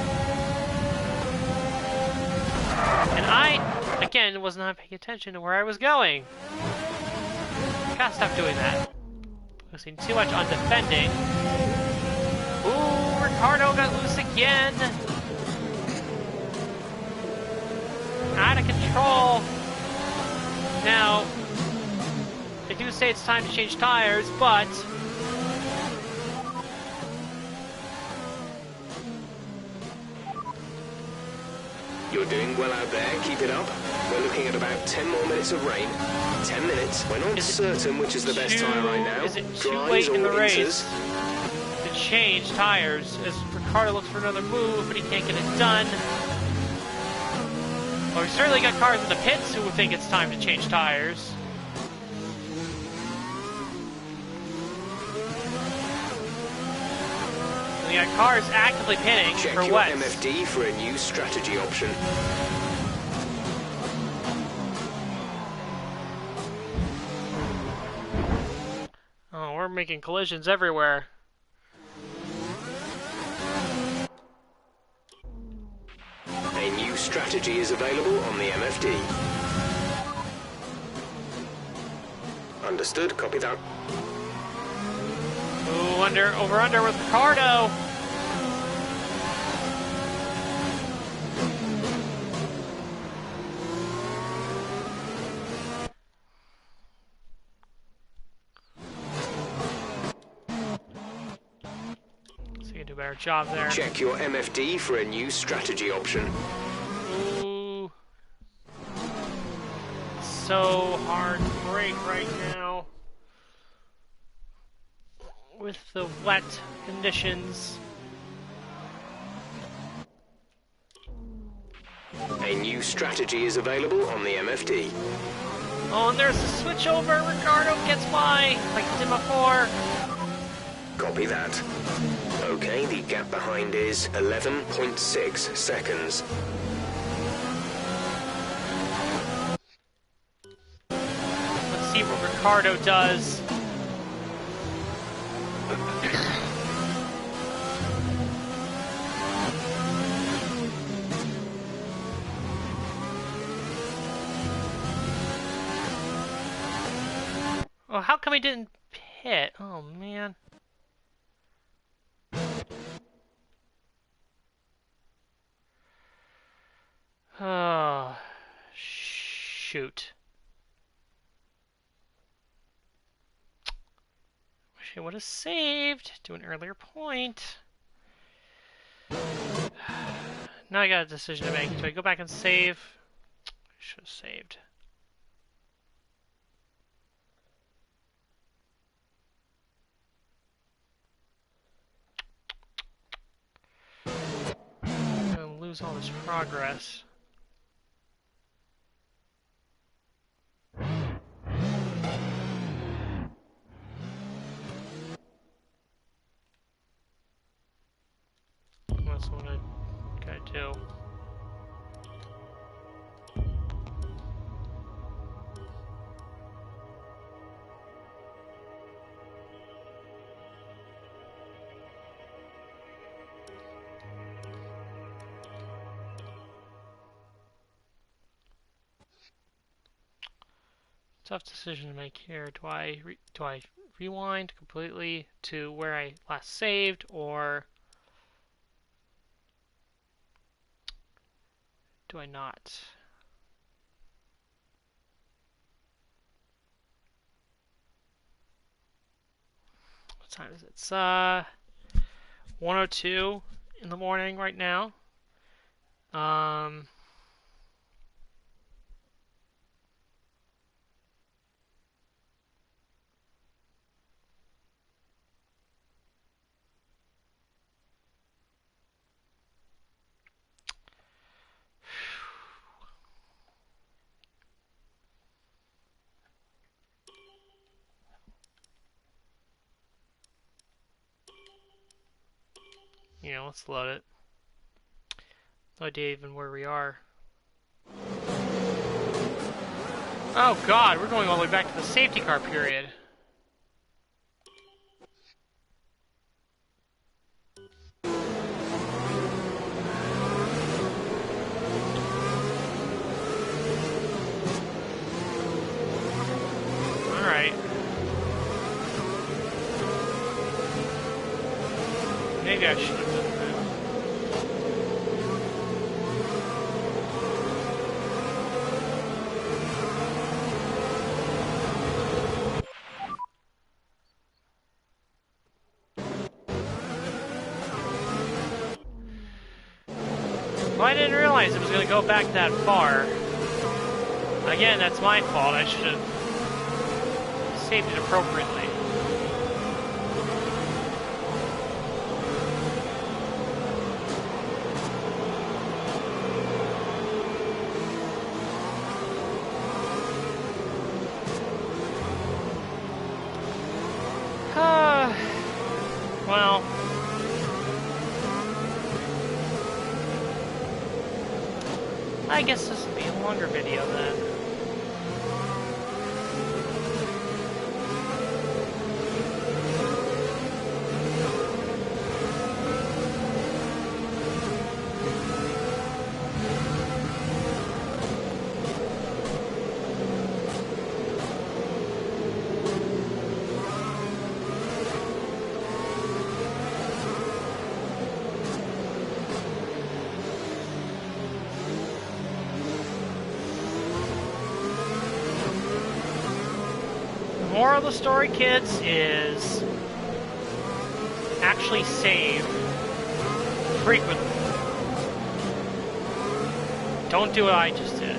And I, again, was not paying attention to where I was going. Gotta stop doing that. Focusing too much on defending. Ooh, Ricardo got loose again. Out of control. Now, they do say it's time to change tires, but You're doing well out there, keep it up. We're looking at about 10 more minutes of rain. 10 minutes. We're not certain which is the best tyre right now. Is it too late in the race to change tires? As Ricardo looks for another move, but he can't get it done. Well, we certainly got cars in the pits who think it's time to change tires. We got cars actively pitting Check for your what? MFD for a new strategy option. Oh, we're making collisions everywhere. A new strategy is available on the MFD. Understood, copy that. Ooh, over under with Ricardo. So you can do a better job there. Check your MFD for a new strategy option. Ooh. So hard to brake right now. With the wet conditions. A new strategy is available on the MFD. Oh, and there's a switch over. Ricardo gets by, like he did before. Copy that. Okay, the gap behind is 11.6 seconds. Let's see what Ricardo does. Oh, how come he didn't pit? Oh, man. Oh, shoot. Wish I would have saved to an earlier point. Now I got a decision to make. Do I go back and save? I should have saved. I'm gonna lose all this progress. That's what I gotta do. Tough decision to make here. Do I rewind completely to where I last saved, or do I not? What time is it? It's 1:02 in the morning right now. Yeah, let's load it. No idea even where we are. Oh god, we're going all the way back to the safety car period. Alright. Maybe I should have done that. Well, I didn't realize it was going to go back that far. Again, that's my fault. I should have saved it appropriately. Well, I guess this will be a longer video then. Moral of the story, kids, is actually save frequently. Don't do what I just did.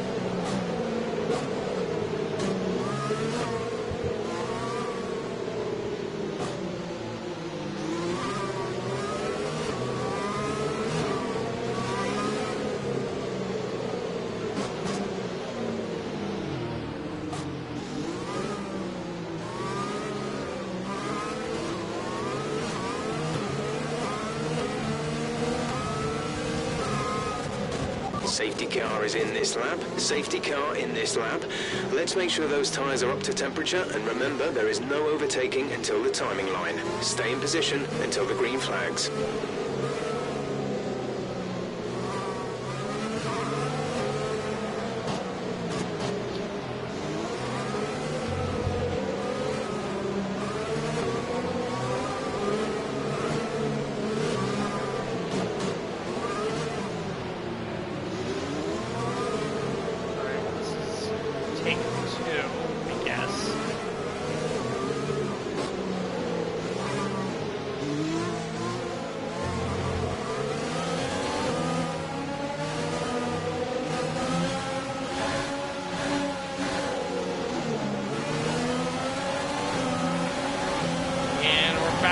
Safety car is in this lap. Safety car in this lap. Let's make sure those tyres are up to temperature, and remember, there is no overtaking until the timing line. Stay in position until the green flags.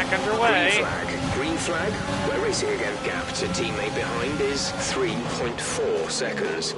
back underway. Green flag. Green flag. We're racing again. Gap to teammate behind is 3.4 seconds.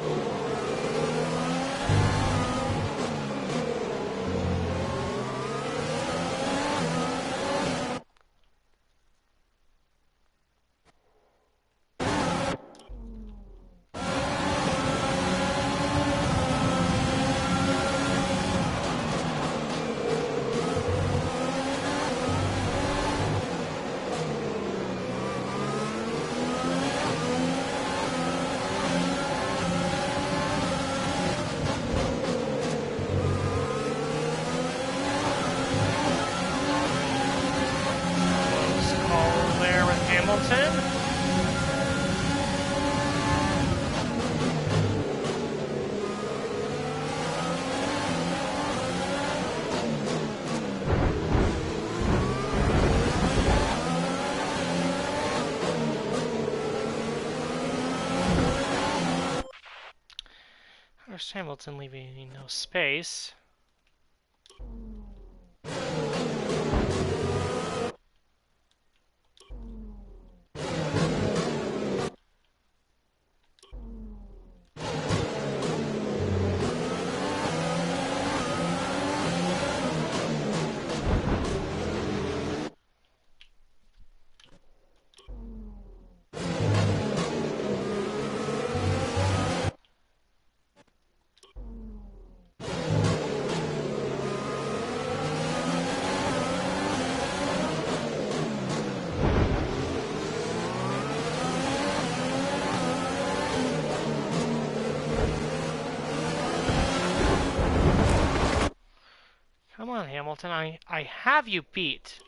There's Hamilton leaving no space. Come on, Hamilton, I have you beat.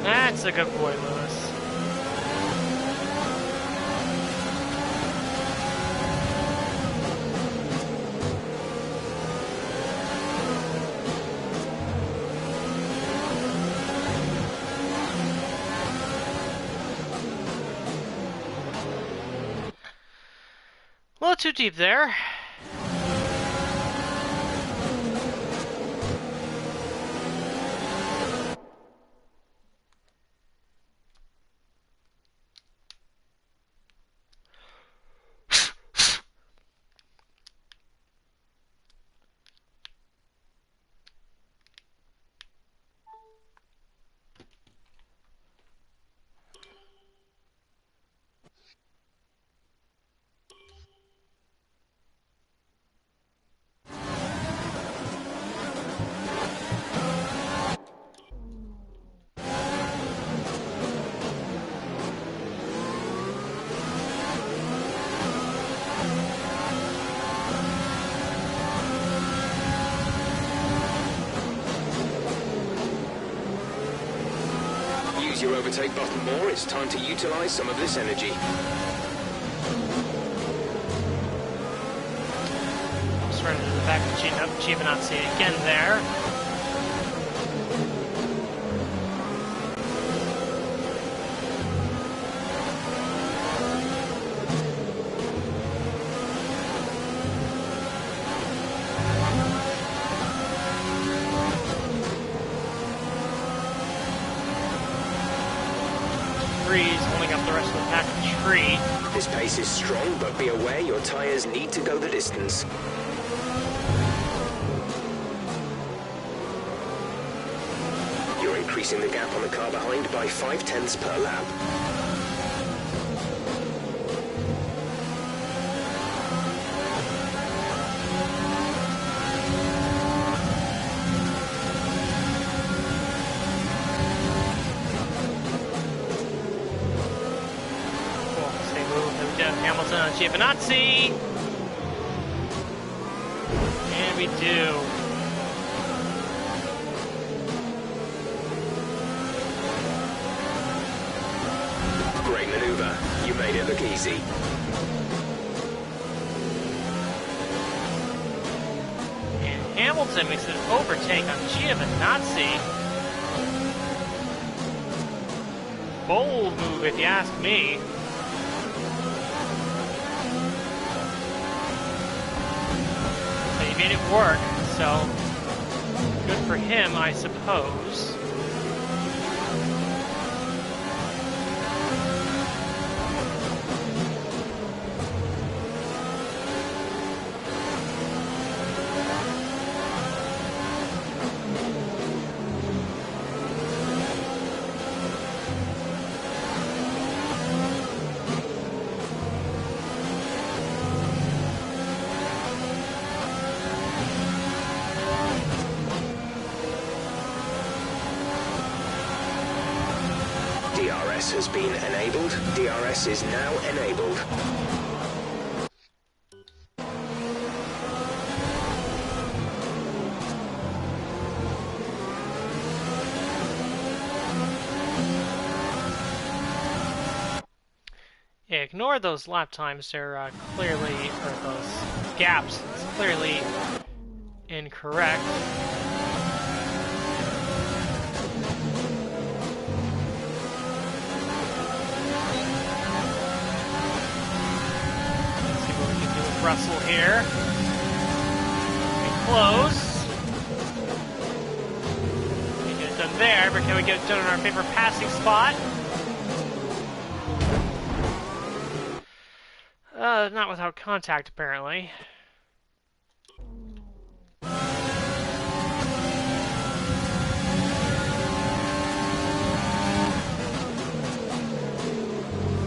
That's a good boy, Lewis. A little too deep there. Use your overtake button more. It's time to utilize some of this energy. Just running to the back of Giovinazzi again there. Holding up the rest of the pack of Tree. This pace is strong, but be aware your tyres need to go the distance. You're increasing the gap on the car behind by 0.5 per lap. Hamilton on Giovinazzi. And we do. Great maneuver. You made it look easy. And Hamilton makes an overtake on Giovinazzi. Bold move, if you ask me. made it work, so good for him, I suppose. DRS has been enabled. DRS is now enabled. Yeah, ignore those lap times. They're clearly, or those gaps. It's clearly incorrect. Russell here. Getting close. We get it done there, but can we get it done in our favorite passing spot? Not without contact, apparently.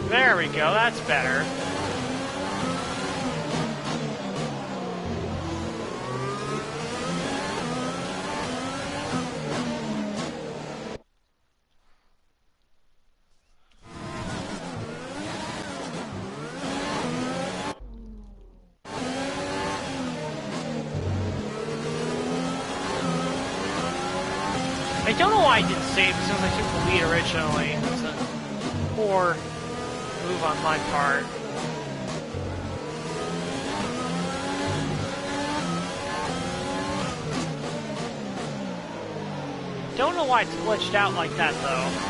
There we go, that's better. I don't know why I didn't save as soon as I took the lead originally. That's a poor move on my part. Don't know why it's glitched out like that though.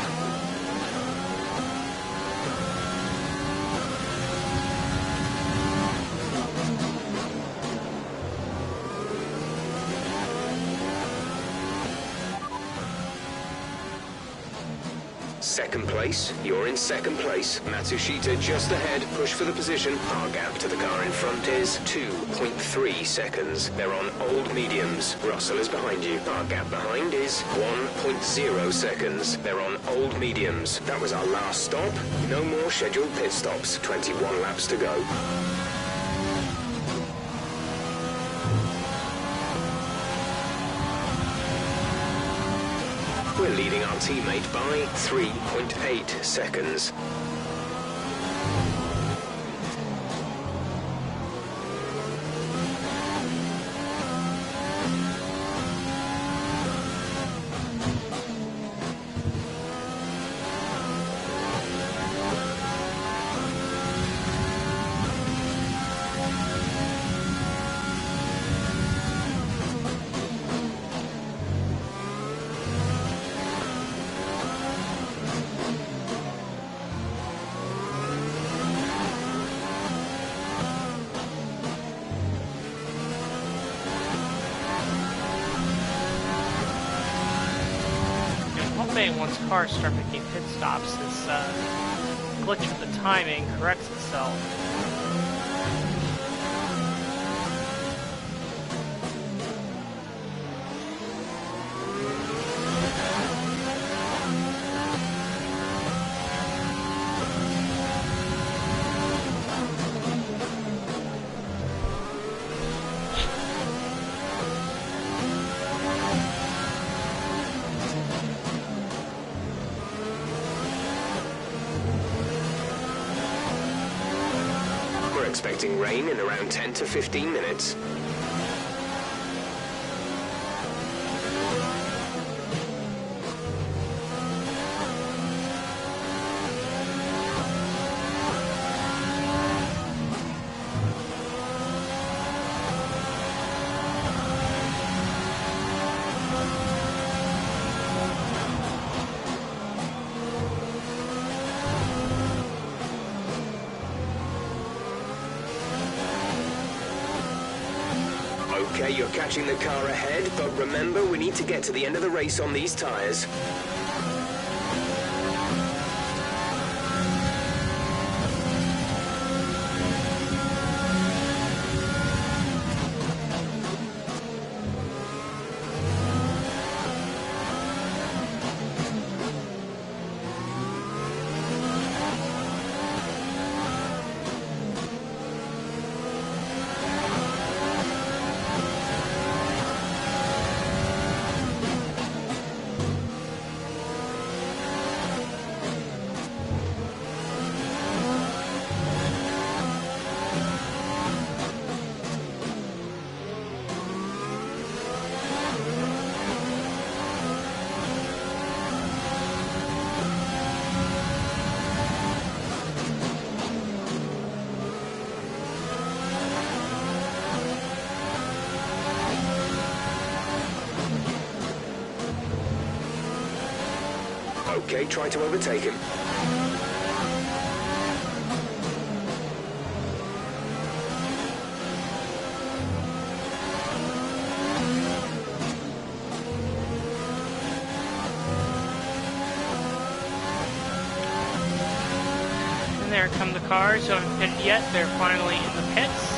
Second place. You're in second place. Matsushita just ahead. Push for the position. Our gap to the car in front is 2.3 seconds. They're on old mediums. Russell is behind you. Our gap behind is 1.0 seconds. They're on old mediums. That was our last stop. No more scheduled pit stops. 21 laps to go. We're leading our teammate by 3.8 seconds. Once cars start making pit stops, this glitch with the timing corrects itself. Expecting rain in around 10 to 15 minutes. Okay, you're catching the car ahead, but remember, we need to get to the end of the race on these tyres. Okay, try to overtake him. And there come the cars who haven't pitted yet. They're finally in the pits.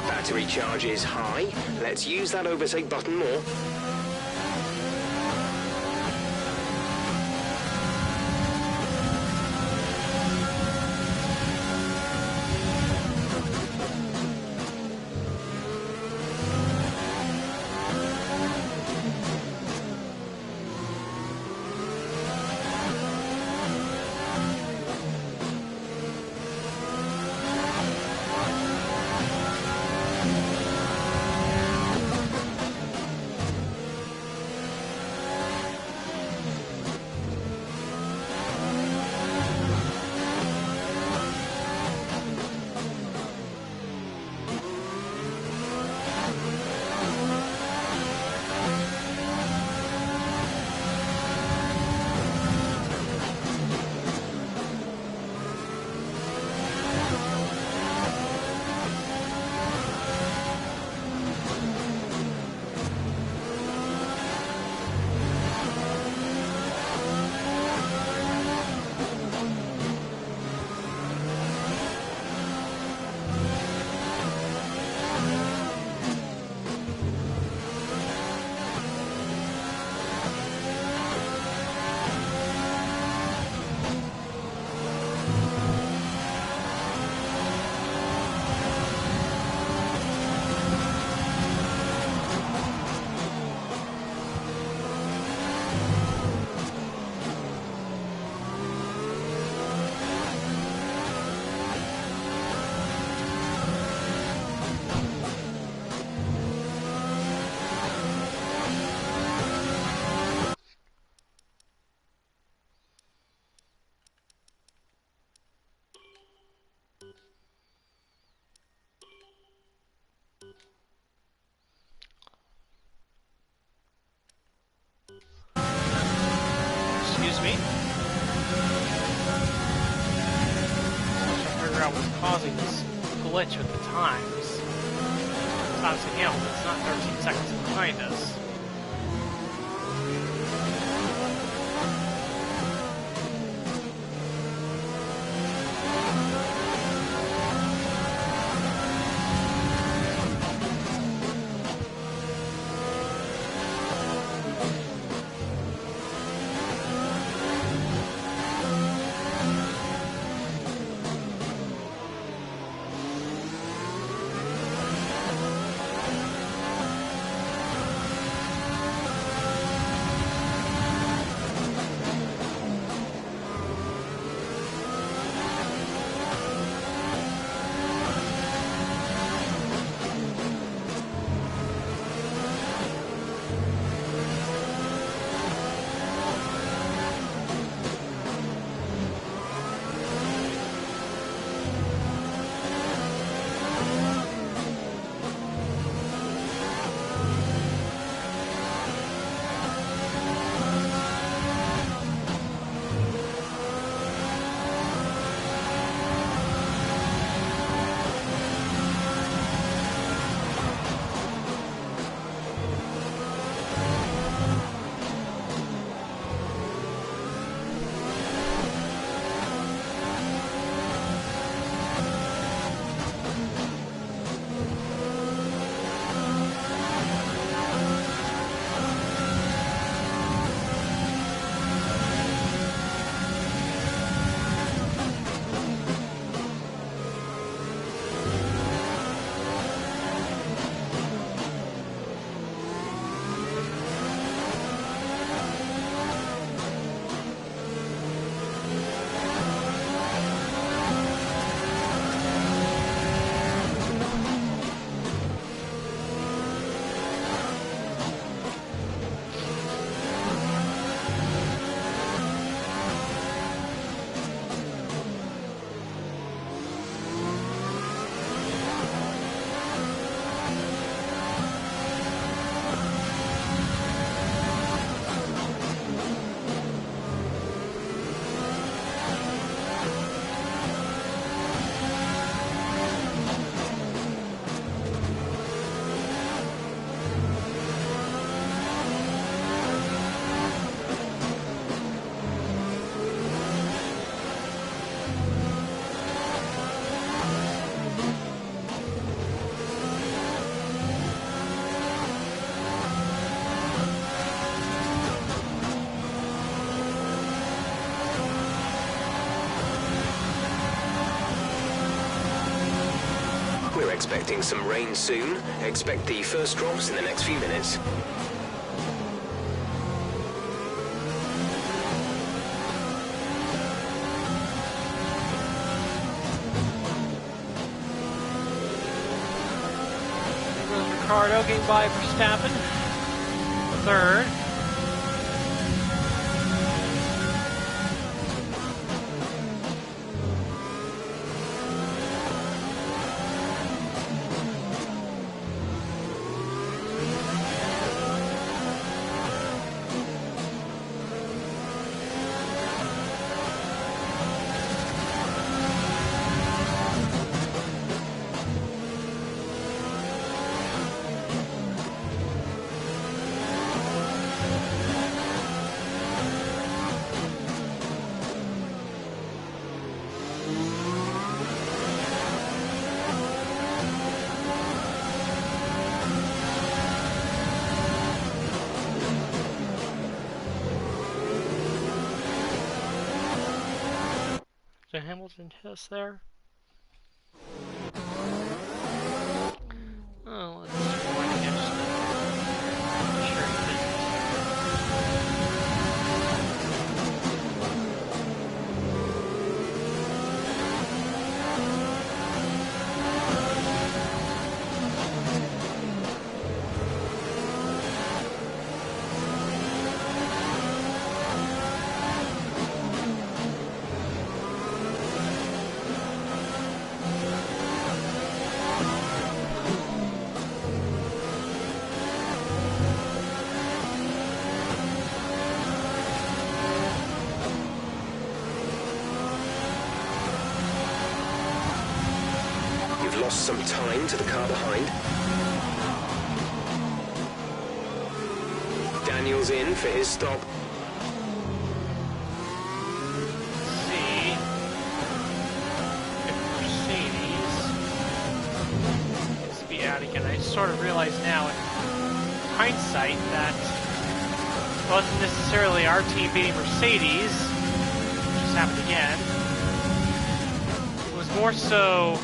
Battery charge is high. Let's use that overtake button more. causing this glitch with the times. It's obviously Hamilton's not 13 seconds behind us. We're expecting some rain soon. Expect the first drops in the next few minutes. Ricardo getting by Verstappen. Third. So Hamilton hit us there. Oh, let's rewind again. Sure he didn't. lost some time to the car behind. Daniel's in for his stop. See if Mercedes needs to be out again. I sort of realize now in hindsight that it wasn't necessarily our team beating Mercedes, which just happened again. It was more so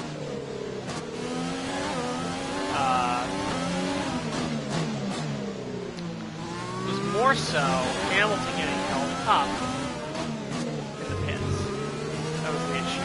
Hamilton getting held up in the pits. That was the issue.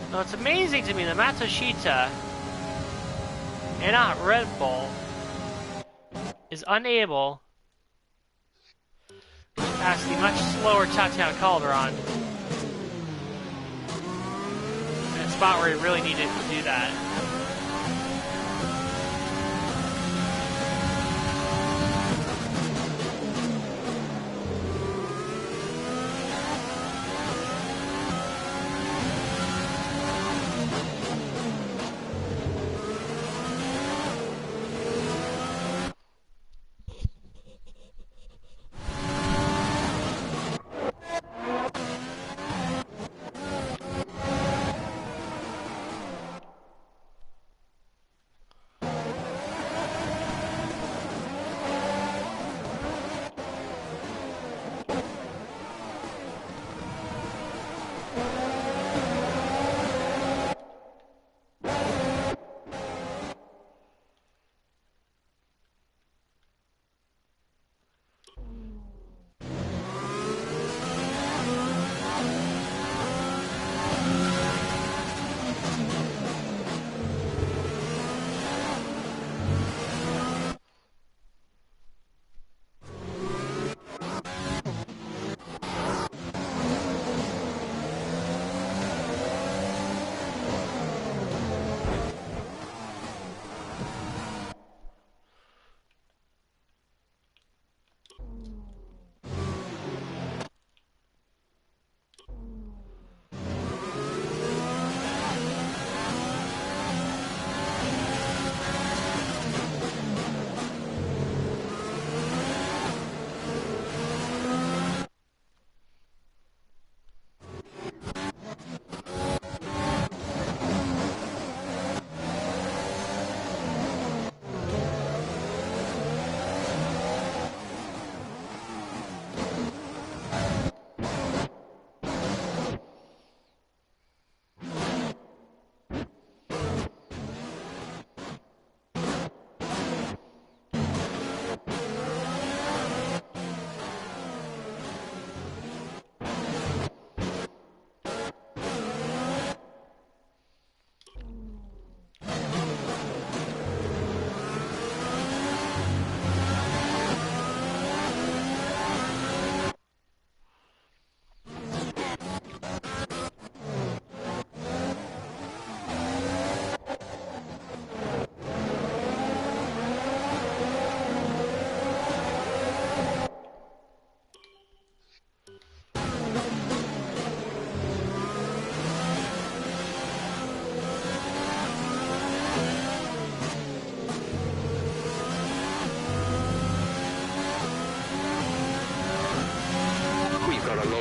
Now it's amazing to me that Matsushita and not Red Bull is unable to pass the much slower Tatiana Calderon in a spot where he really needed to do that.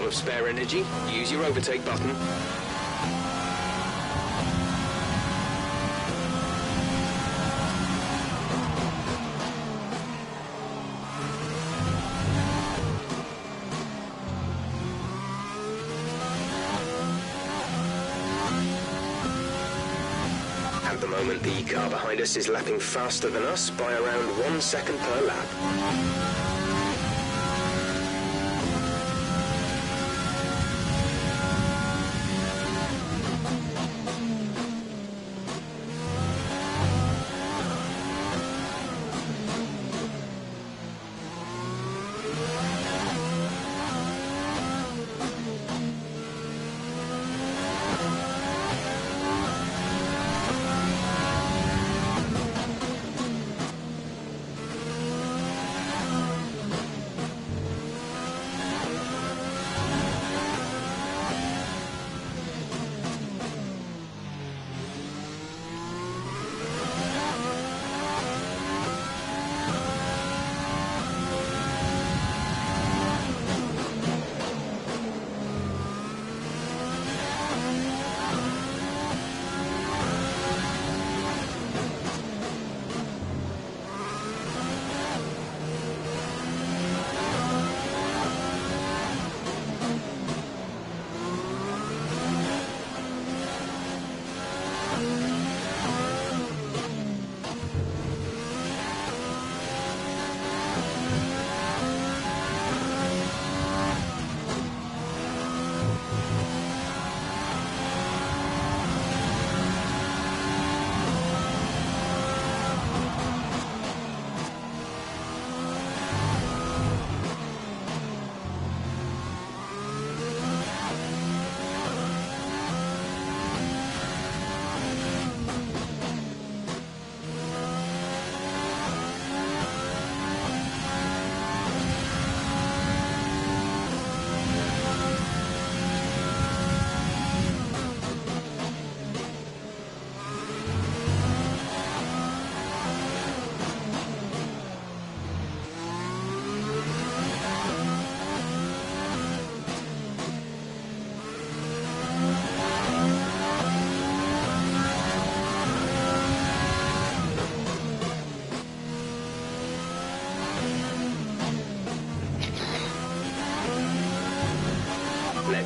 Of spare energy, use your overtake button. At the moment, the car behind us is lapping faster than us by around 1 second per lap.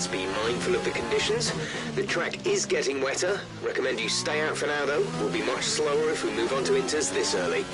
Let's be mindful of the conditions. The track is getting wetter. Recommend you stay out for now, though. We'll be much slower if we move on to inters this early.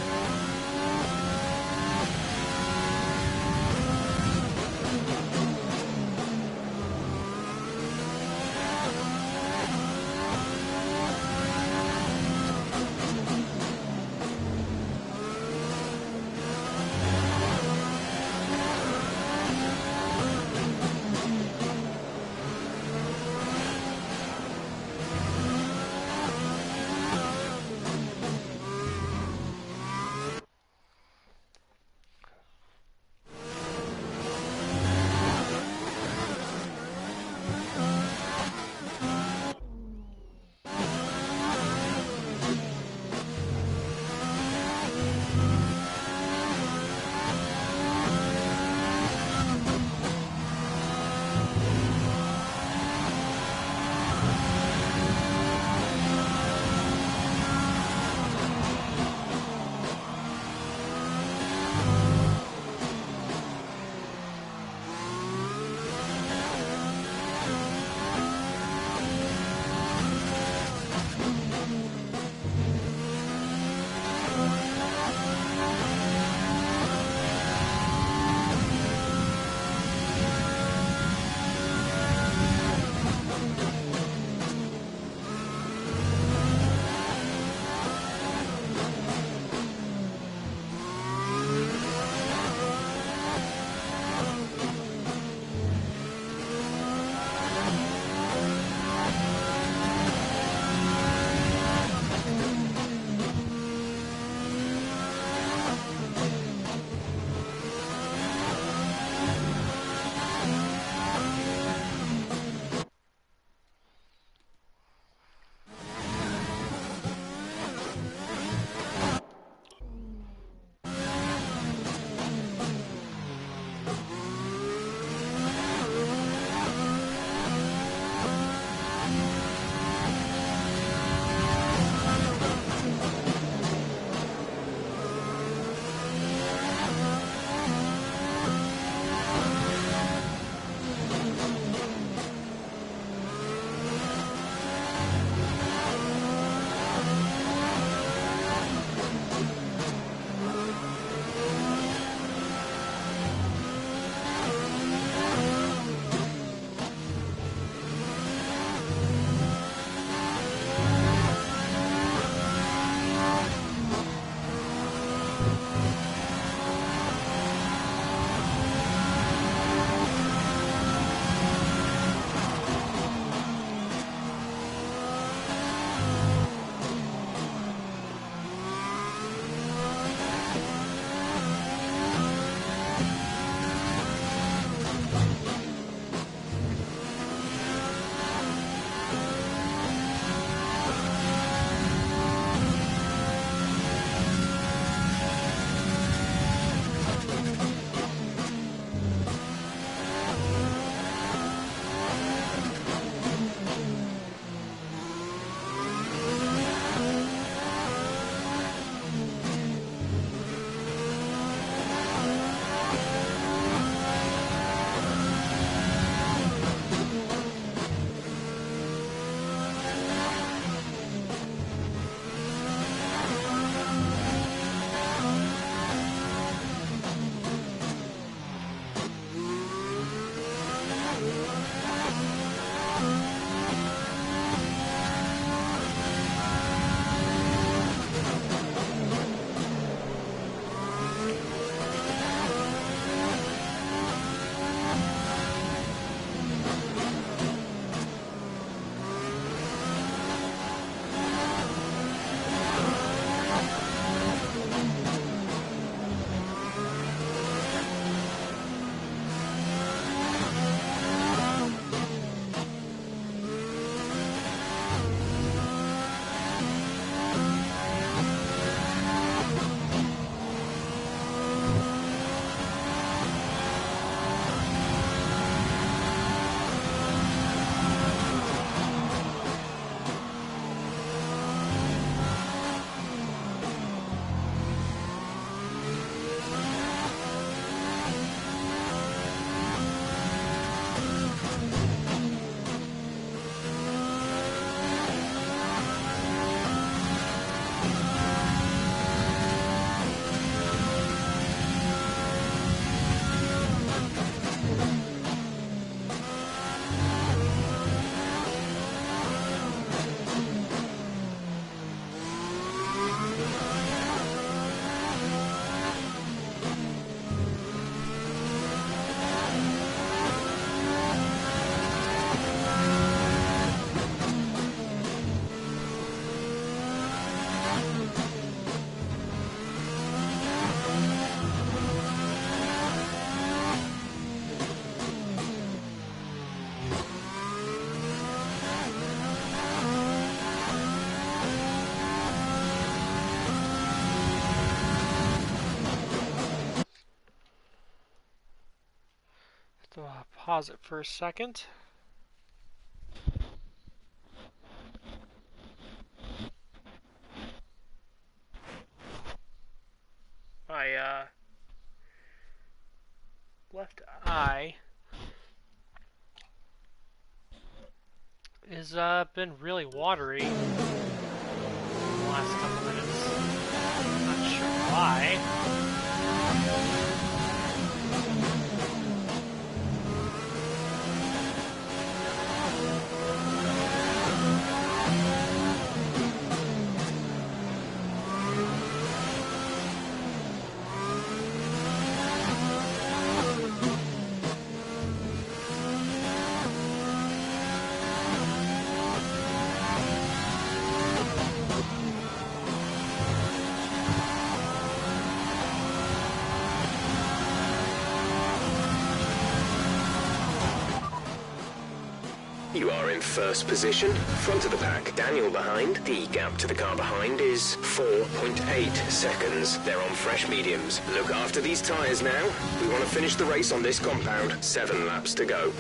Pause it for a second. My left eye has been really watery the last couple minutes. Not sure why. You are in first position, front of the pack. Daniel behind. The gap to the car behind is 4.8 seconds. They're on fresh mediums. Look after these tyres now. We want to finish the race on this compound. 7 laps to go.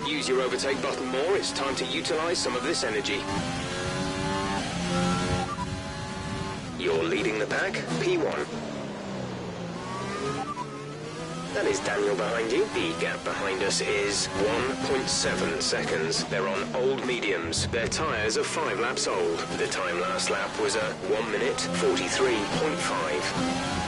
Use your overtake button more. It's time to utilize some of this energy. You're leading the pack, P1. That is Daniel behind you. The gap behind us is 1.7 seconds. They're on old mediums. Their tyres are 5 laps old. The time last lap was a 1 minute 43.5.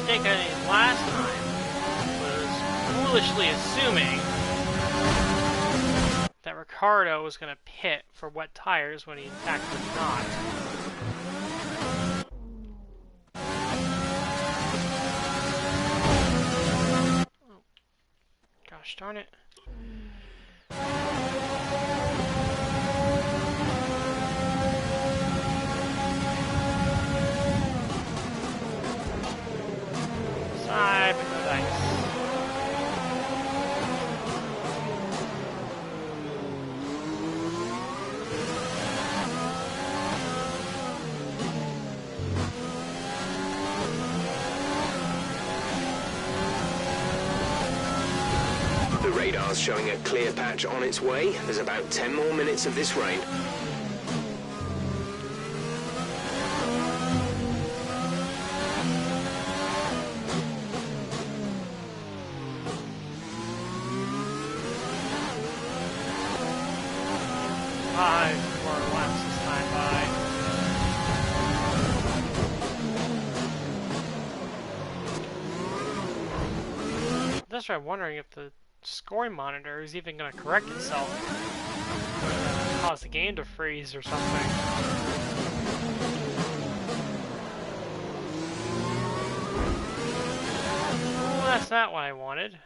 Mistake I made last time was foolishly assuming that Ricardo was going to pit for wet tires when he in fact was not. Oh, gosh darn it. Side, but no dice. The radar's showing a clear patch on its way. There's about 10 more minutes of this rain. Five more laps this time by. That's why I'm wondering if the scoring monitor is even going to correct itself. Cause the game to freeze or something. Well, that's not what I wanted.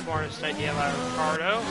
smartest idea by Ricardo.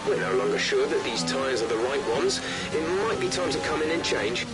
We're no longer sure that these tyres are the right ones. It might be time to come in and change.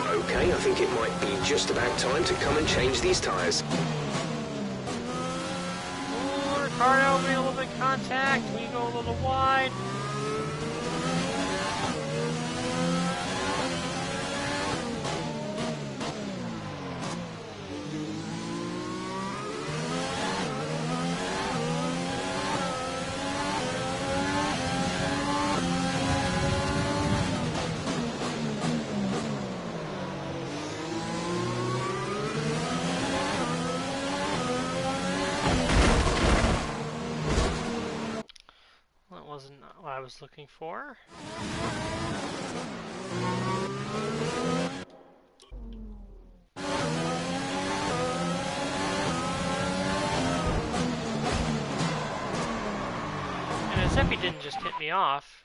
Okay, I think it might be just about time to come and change these tyres. Ooh, Ricardo, make a little bit of contact. We go a little wide. That wasn't what I was looking for. And as if he didn't just hit me off.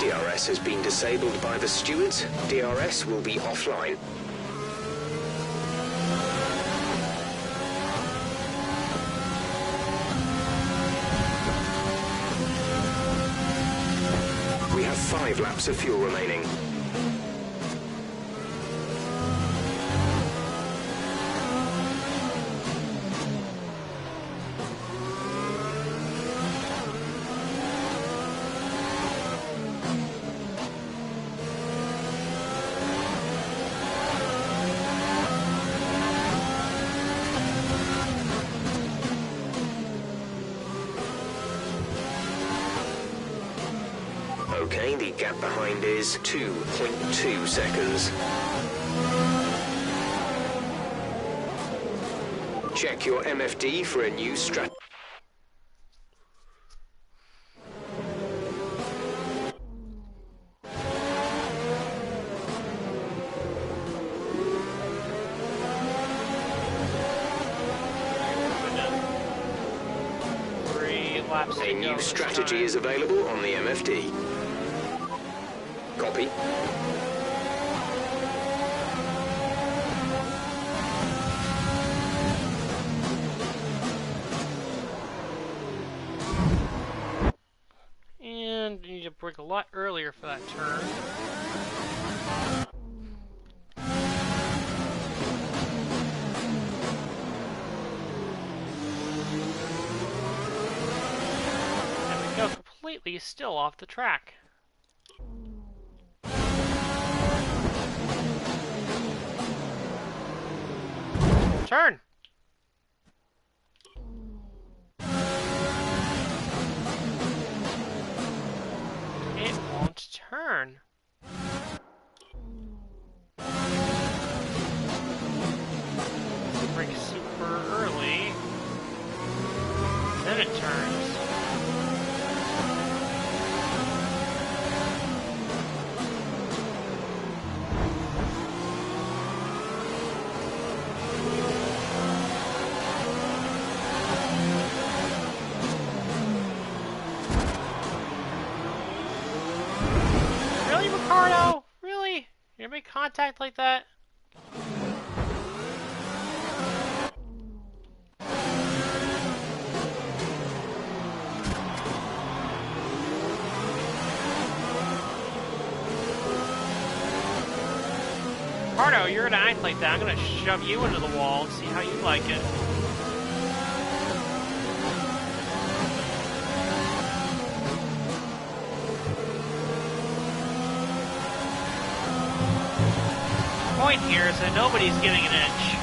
DRS has been disabled by the stewards. DRS will be offline. We have 5 laps of fuel remaining. Okay, the gap behind is 2.2 seconds. Check your MFD for a new strat. A new strategy is available on the MFD. Copy. And you need to brake a lot earlier for that turn. completely still off the track. Turn! It won't turn. Brake super early. Then it turns. Really, Ricardo? Really? You make contact like that? Ricardo, you're gonna act like that. I'm gonna shove you into the wall and see how you like it. The point here is that nobody's getting an inch.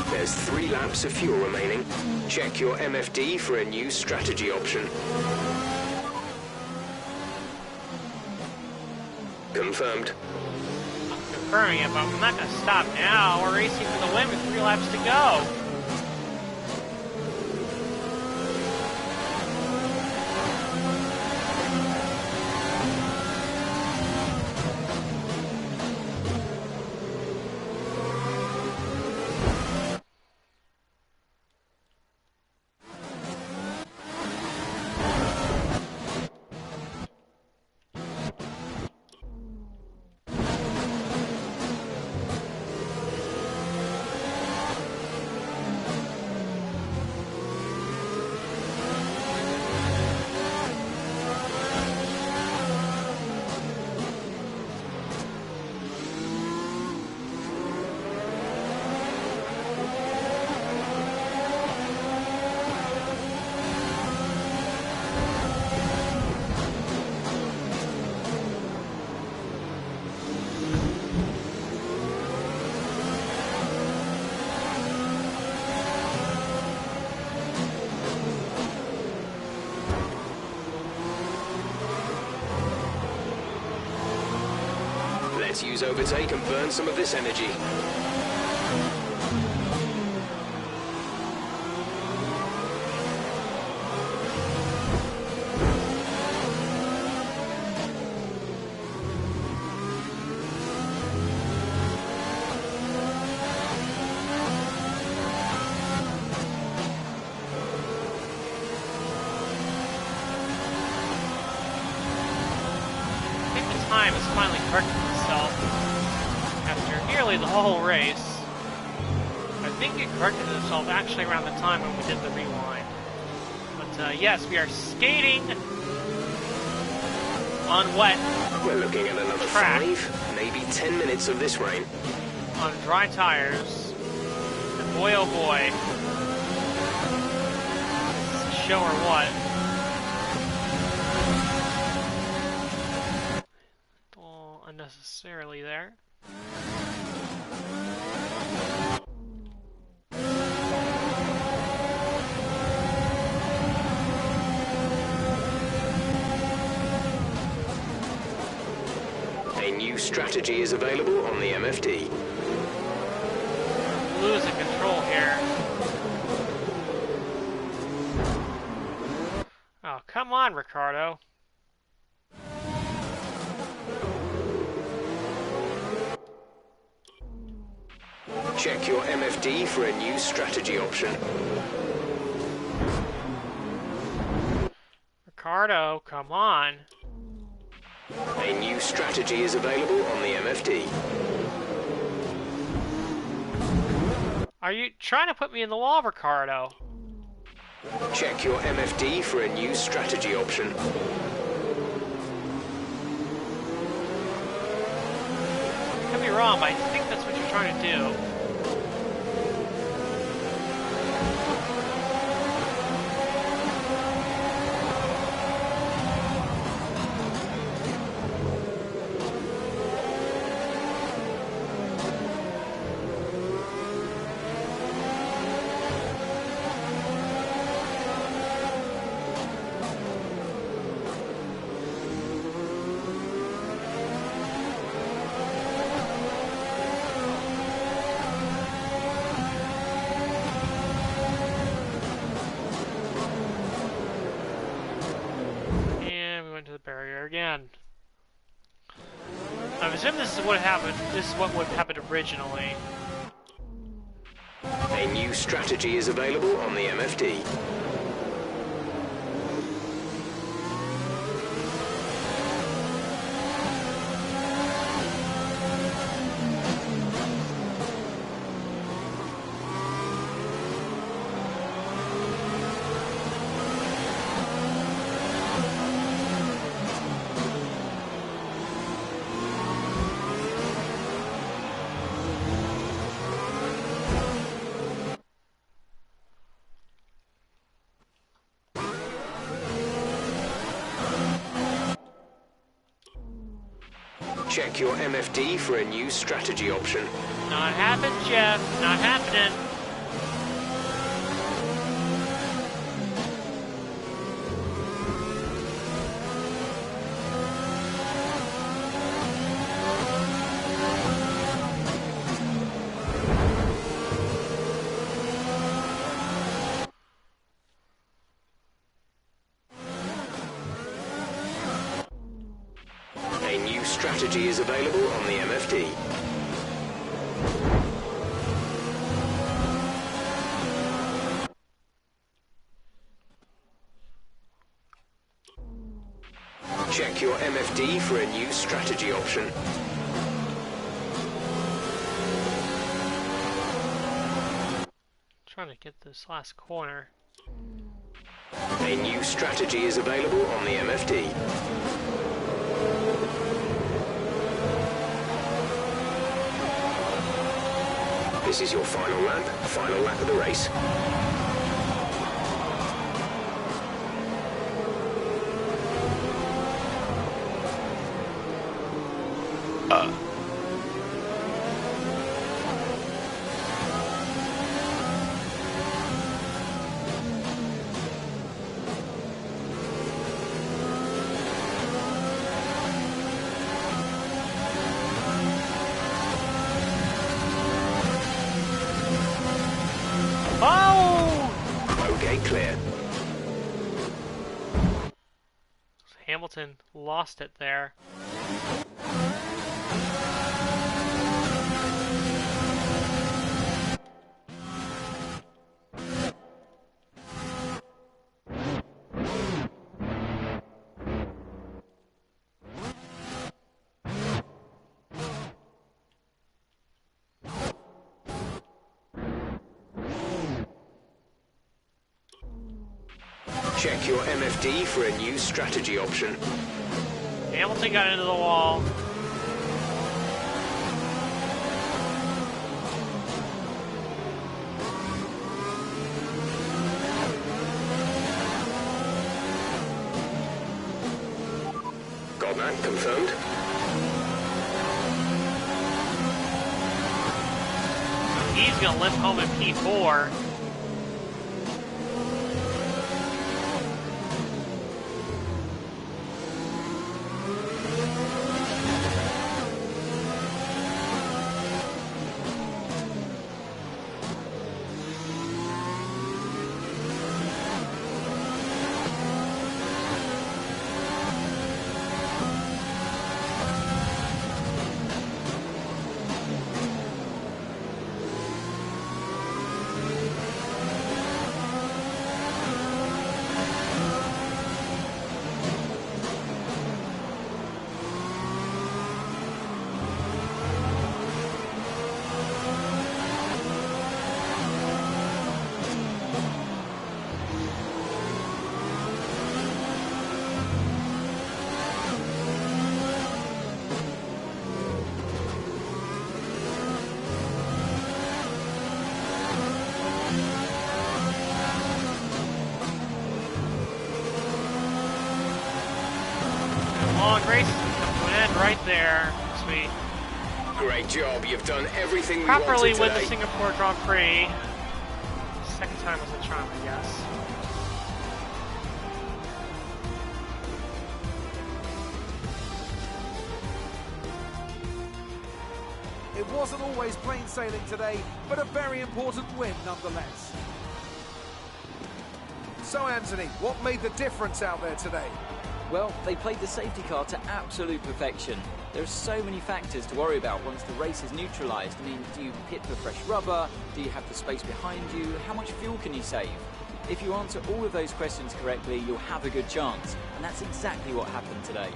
There's 3 laps of fuel remaining. Check your MFD for a new strategy option. Confirmed. I'm confirming it, but I'm not gonna stop now. We're racing for the win with 3 laps to go. Let's use overtake and burn some of this energy. I think the time has finally corrected itself after nearly the whole race. I think it corrected itself actually around the time when we did the rewind. But yes, we are skating on wet We're looking at another track. 5, maybe 10 minutes of this rain. On dry tires. And boy oh boy. Show or what? A little unnecessarily there. A new strategy is available on the MFD. Losing control here. Oh, come on, Ricardo. Check your MFD for a new strategy option. Ricardo, come on. A new strategy is available on the MFD. Are you trying to put me in the wall, Ricardo? Check your MFD for a new strategy option. Could be wrong, but I think that's what you're trying to do. To the barrier again. I assume this is what happened. This is what would happen originally. A new strategy is available on the MFD. Check your MFD for a new strategy option. Not happening, Jeff. Not happening. A new strategy is available on the MFD. Check your MFD for a new strategy option. Trying to get this last corner. A new strategy is available on the MFD. This is your final lap of the race. Oh! Okay, clear. Hamilton lost it there. Check your MFD for a new strategy option. Hamilton got into the wall. Got that confirmed? He's gonna lift home in P4. long race is coming to an end right there. Sweet. Great job. You've done everything we Properly wanted win the today. Singapore Grand Prix. Second time was a charm, I guess. It wasn't always plain sailing today, but a very important win nonetheless. So Anthony, what made the difference out there today? Well, they played the safety car to absolute perfection. There are so many factors to worry about once the race is neutralised. I mean, do you pit for fresh rubber? Do you have the space behind you? How much fuel can you save? If you answer all of those questions correctly, you'll have a good chance. And that's exactly what happened today.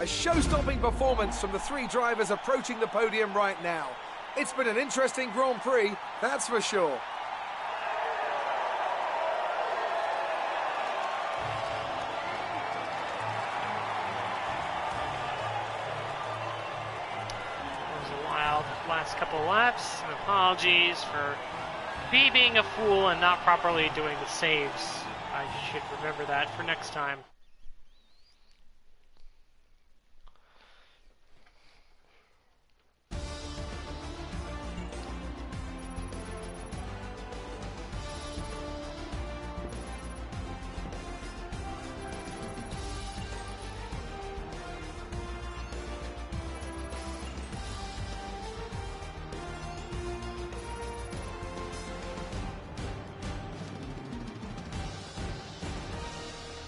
A show-stopping performance from the three drivers approaching the podium right now. It's been an interesting Grand Prix, that's for sure. Last couple of laps, and apologies for me being a fool and not properly doing the saves. I should remember that for next time.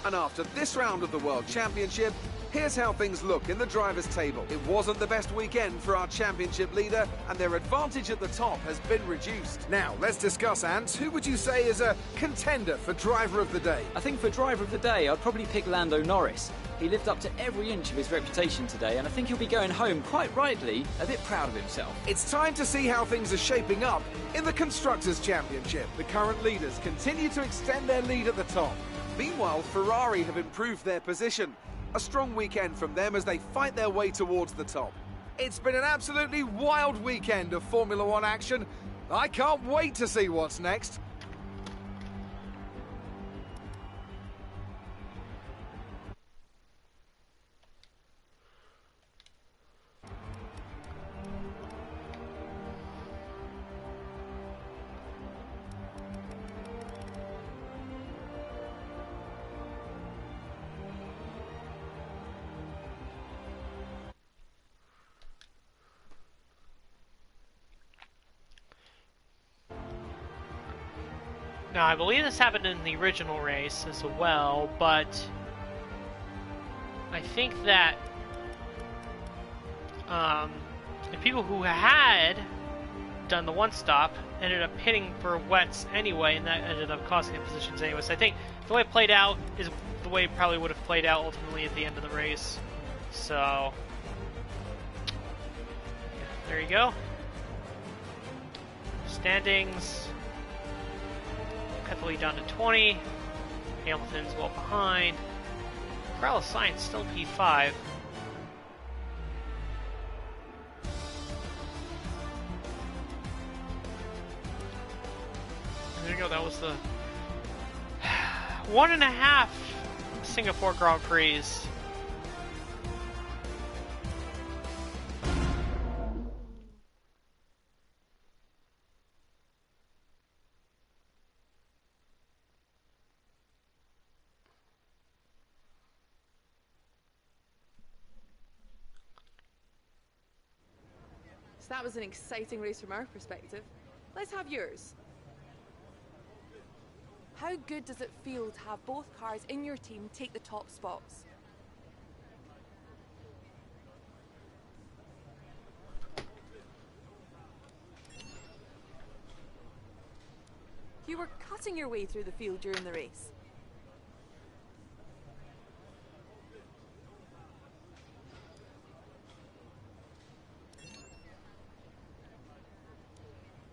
And after this round of the World Championship, here's how things look in the drivers' table. It wasn't the best weekend for our championship leader, and their advantage at the top has been reduced. Now, let's discuss, Ants. Who would you say is a contender for driver of the day? I think for driver of the day, I'd probably pick Lando Norris. He lived up to every inch of his reputation today, and I think he'll be going home, quite rightly, a bit proud of himself. It's time to see how things are shaping up in the Constructors' Championship. The current leaders continue to extend their lead at the top. Meanwhile, Ferrari have improved their position. A strong weekend from them as they fight their way towards the top. It's been an absolutely wild weekend of Formula One action. I can't wait to see what's next. Now, I believe this happened in the original race as well, but I think that the people who had done the one stop ended up hitting for wets anyway, and that ended up costing them positions anyway. So I think the way it played out is the way it probably would have played out ultimately at the end of the race. So, there you go. Standings. Heavily down to 20. Hamilton's well behind. Carlos Sainz still P5. There you go, that was the 1.5 Singapore Grand Prix. So that was an exciting race from our perspective. Let's have yours. How good does it feel to have both cars in your team take the top spots? You were cutting your way through the field during the race.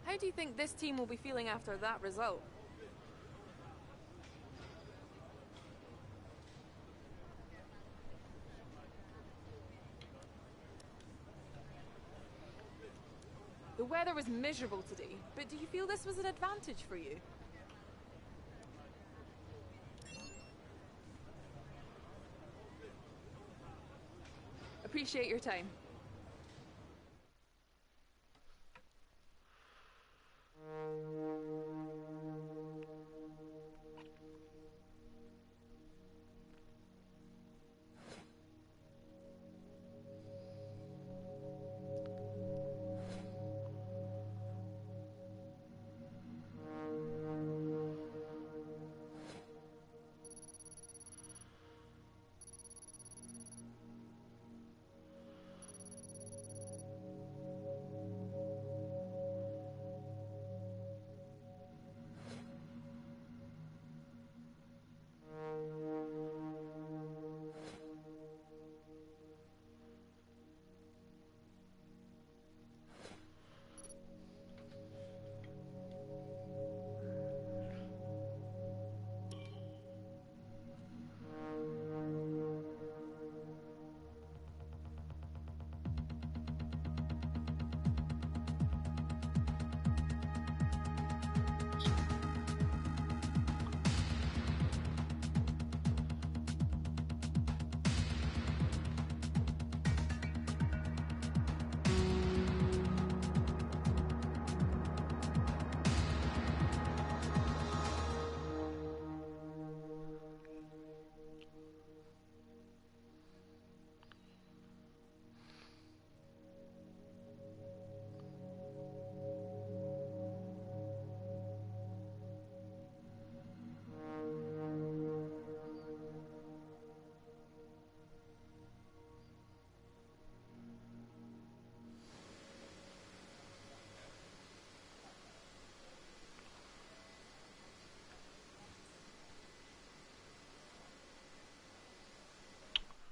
How do you think this team will be feeling after that result? The weather was miserable today, but do you feel this was an advantage for you? Appreciate your time.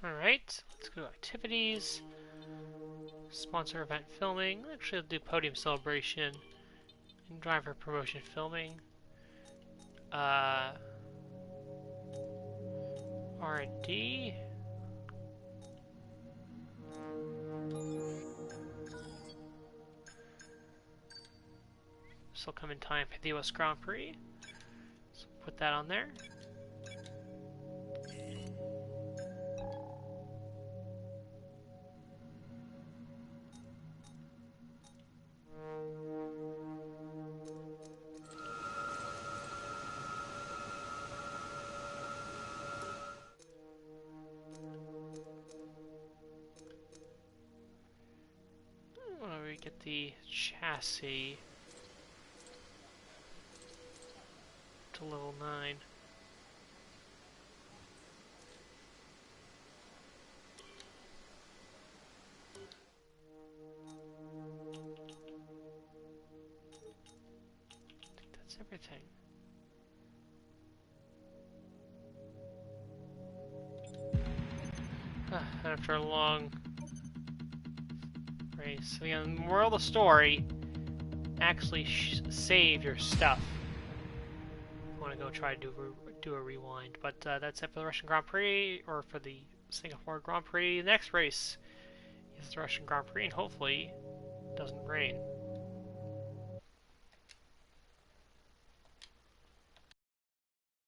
Alright, let's go to activities. Sponsor event filming. Actually, I'll do podium celebration. And driver promotion filming. R&D. This will come in time for the US Grand Prix. So put that on there. We get the chassis to level 9. I think that's everything. After a long race. So again, the moral of the story, actually save your stuff. I want to go try to do a rewind. But that's it for the Russian Grand Prix, or for the Singapore Grand Prix. The next race is the Russian Grand Prix, and hopefully it doesn't rain.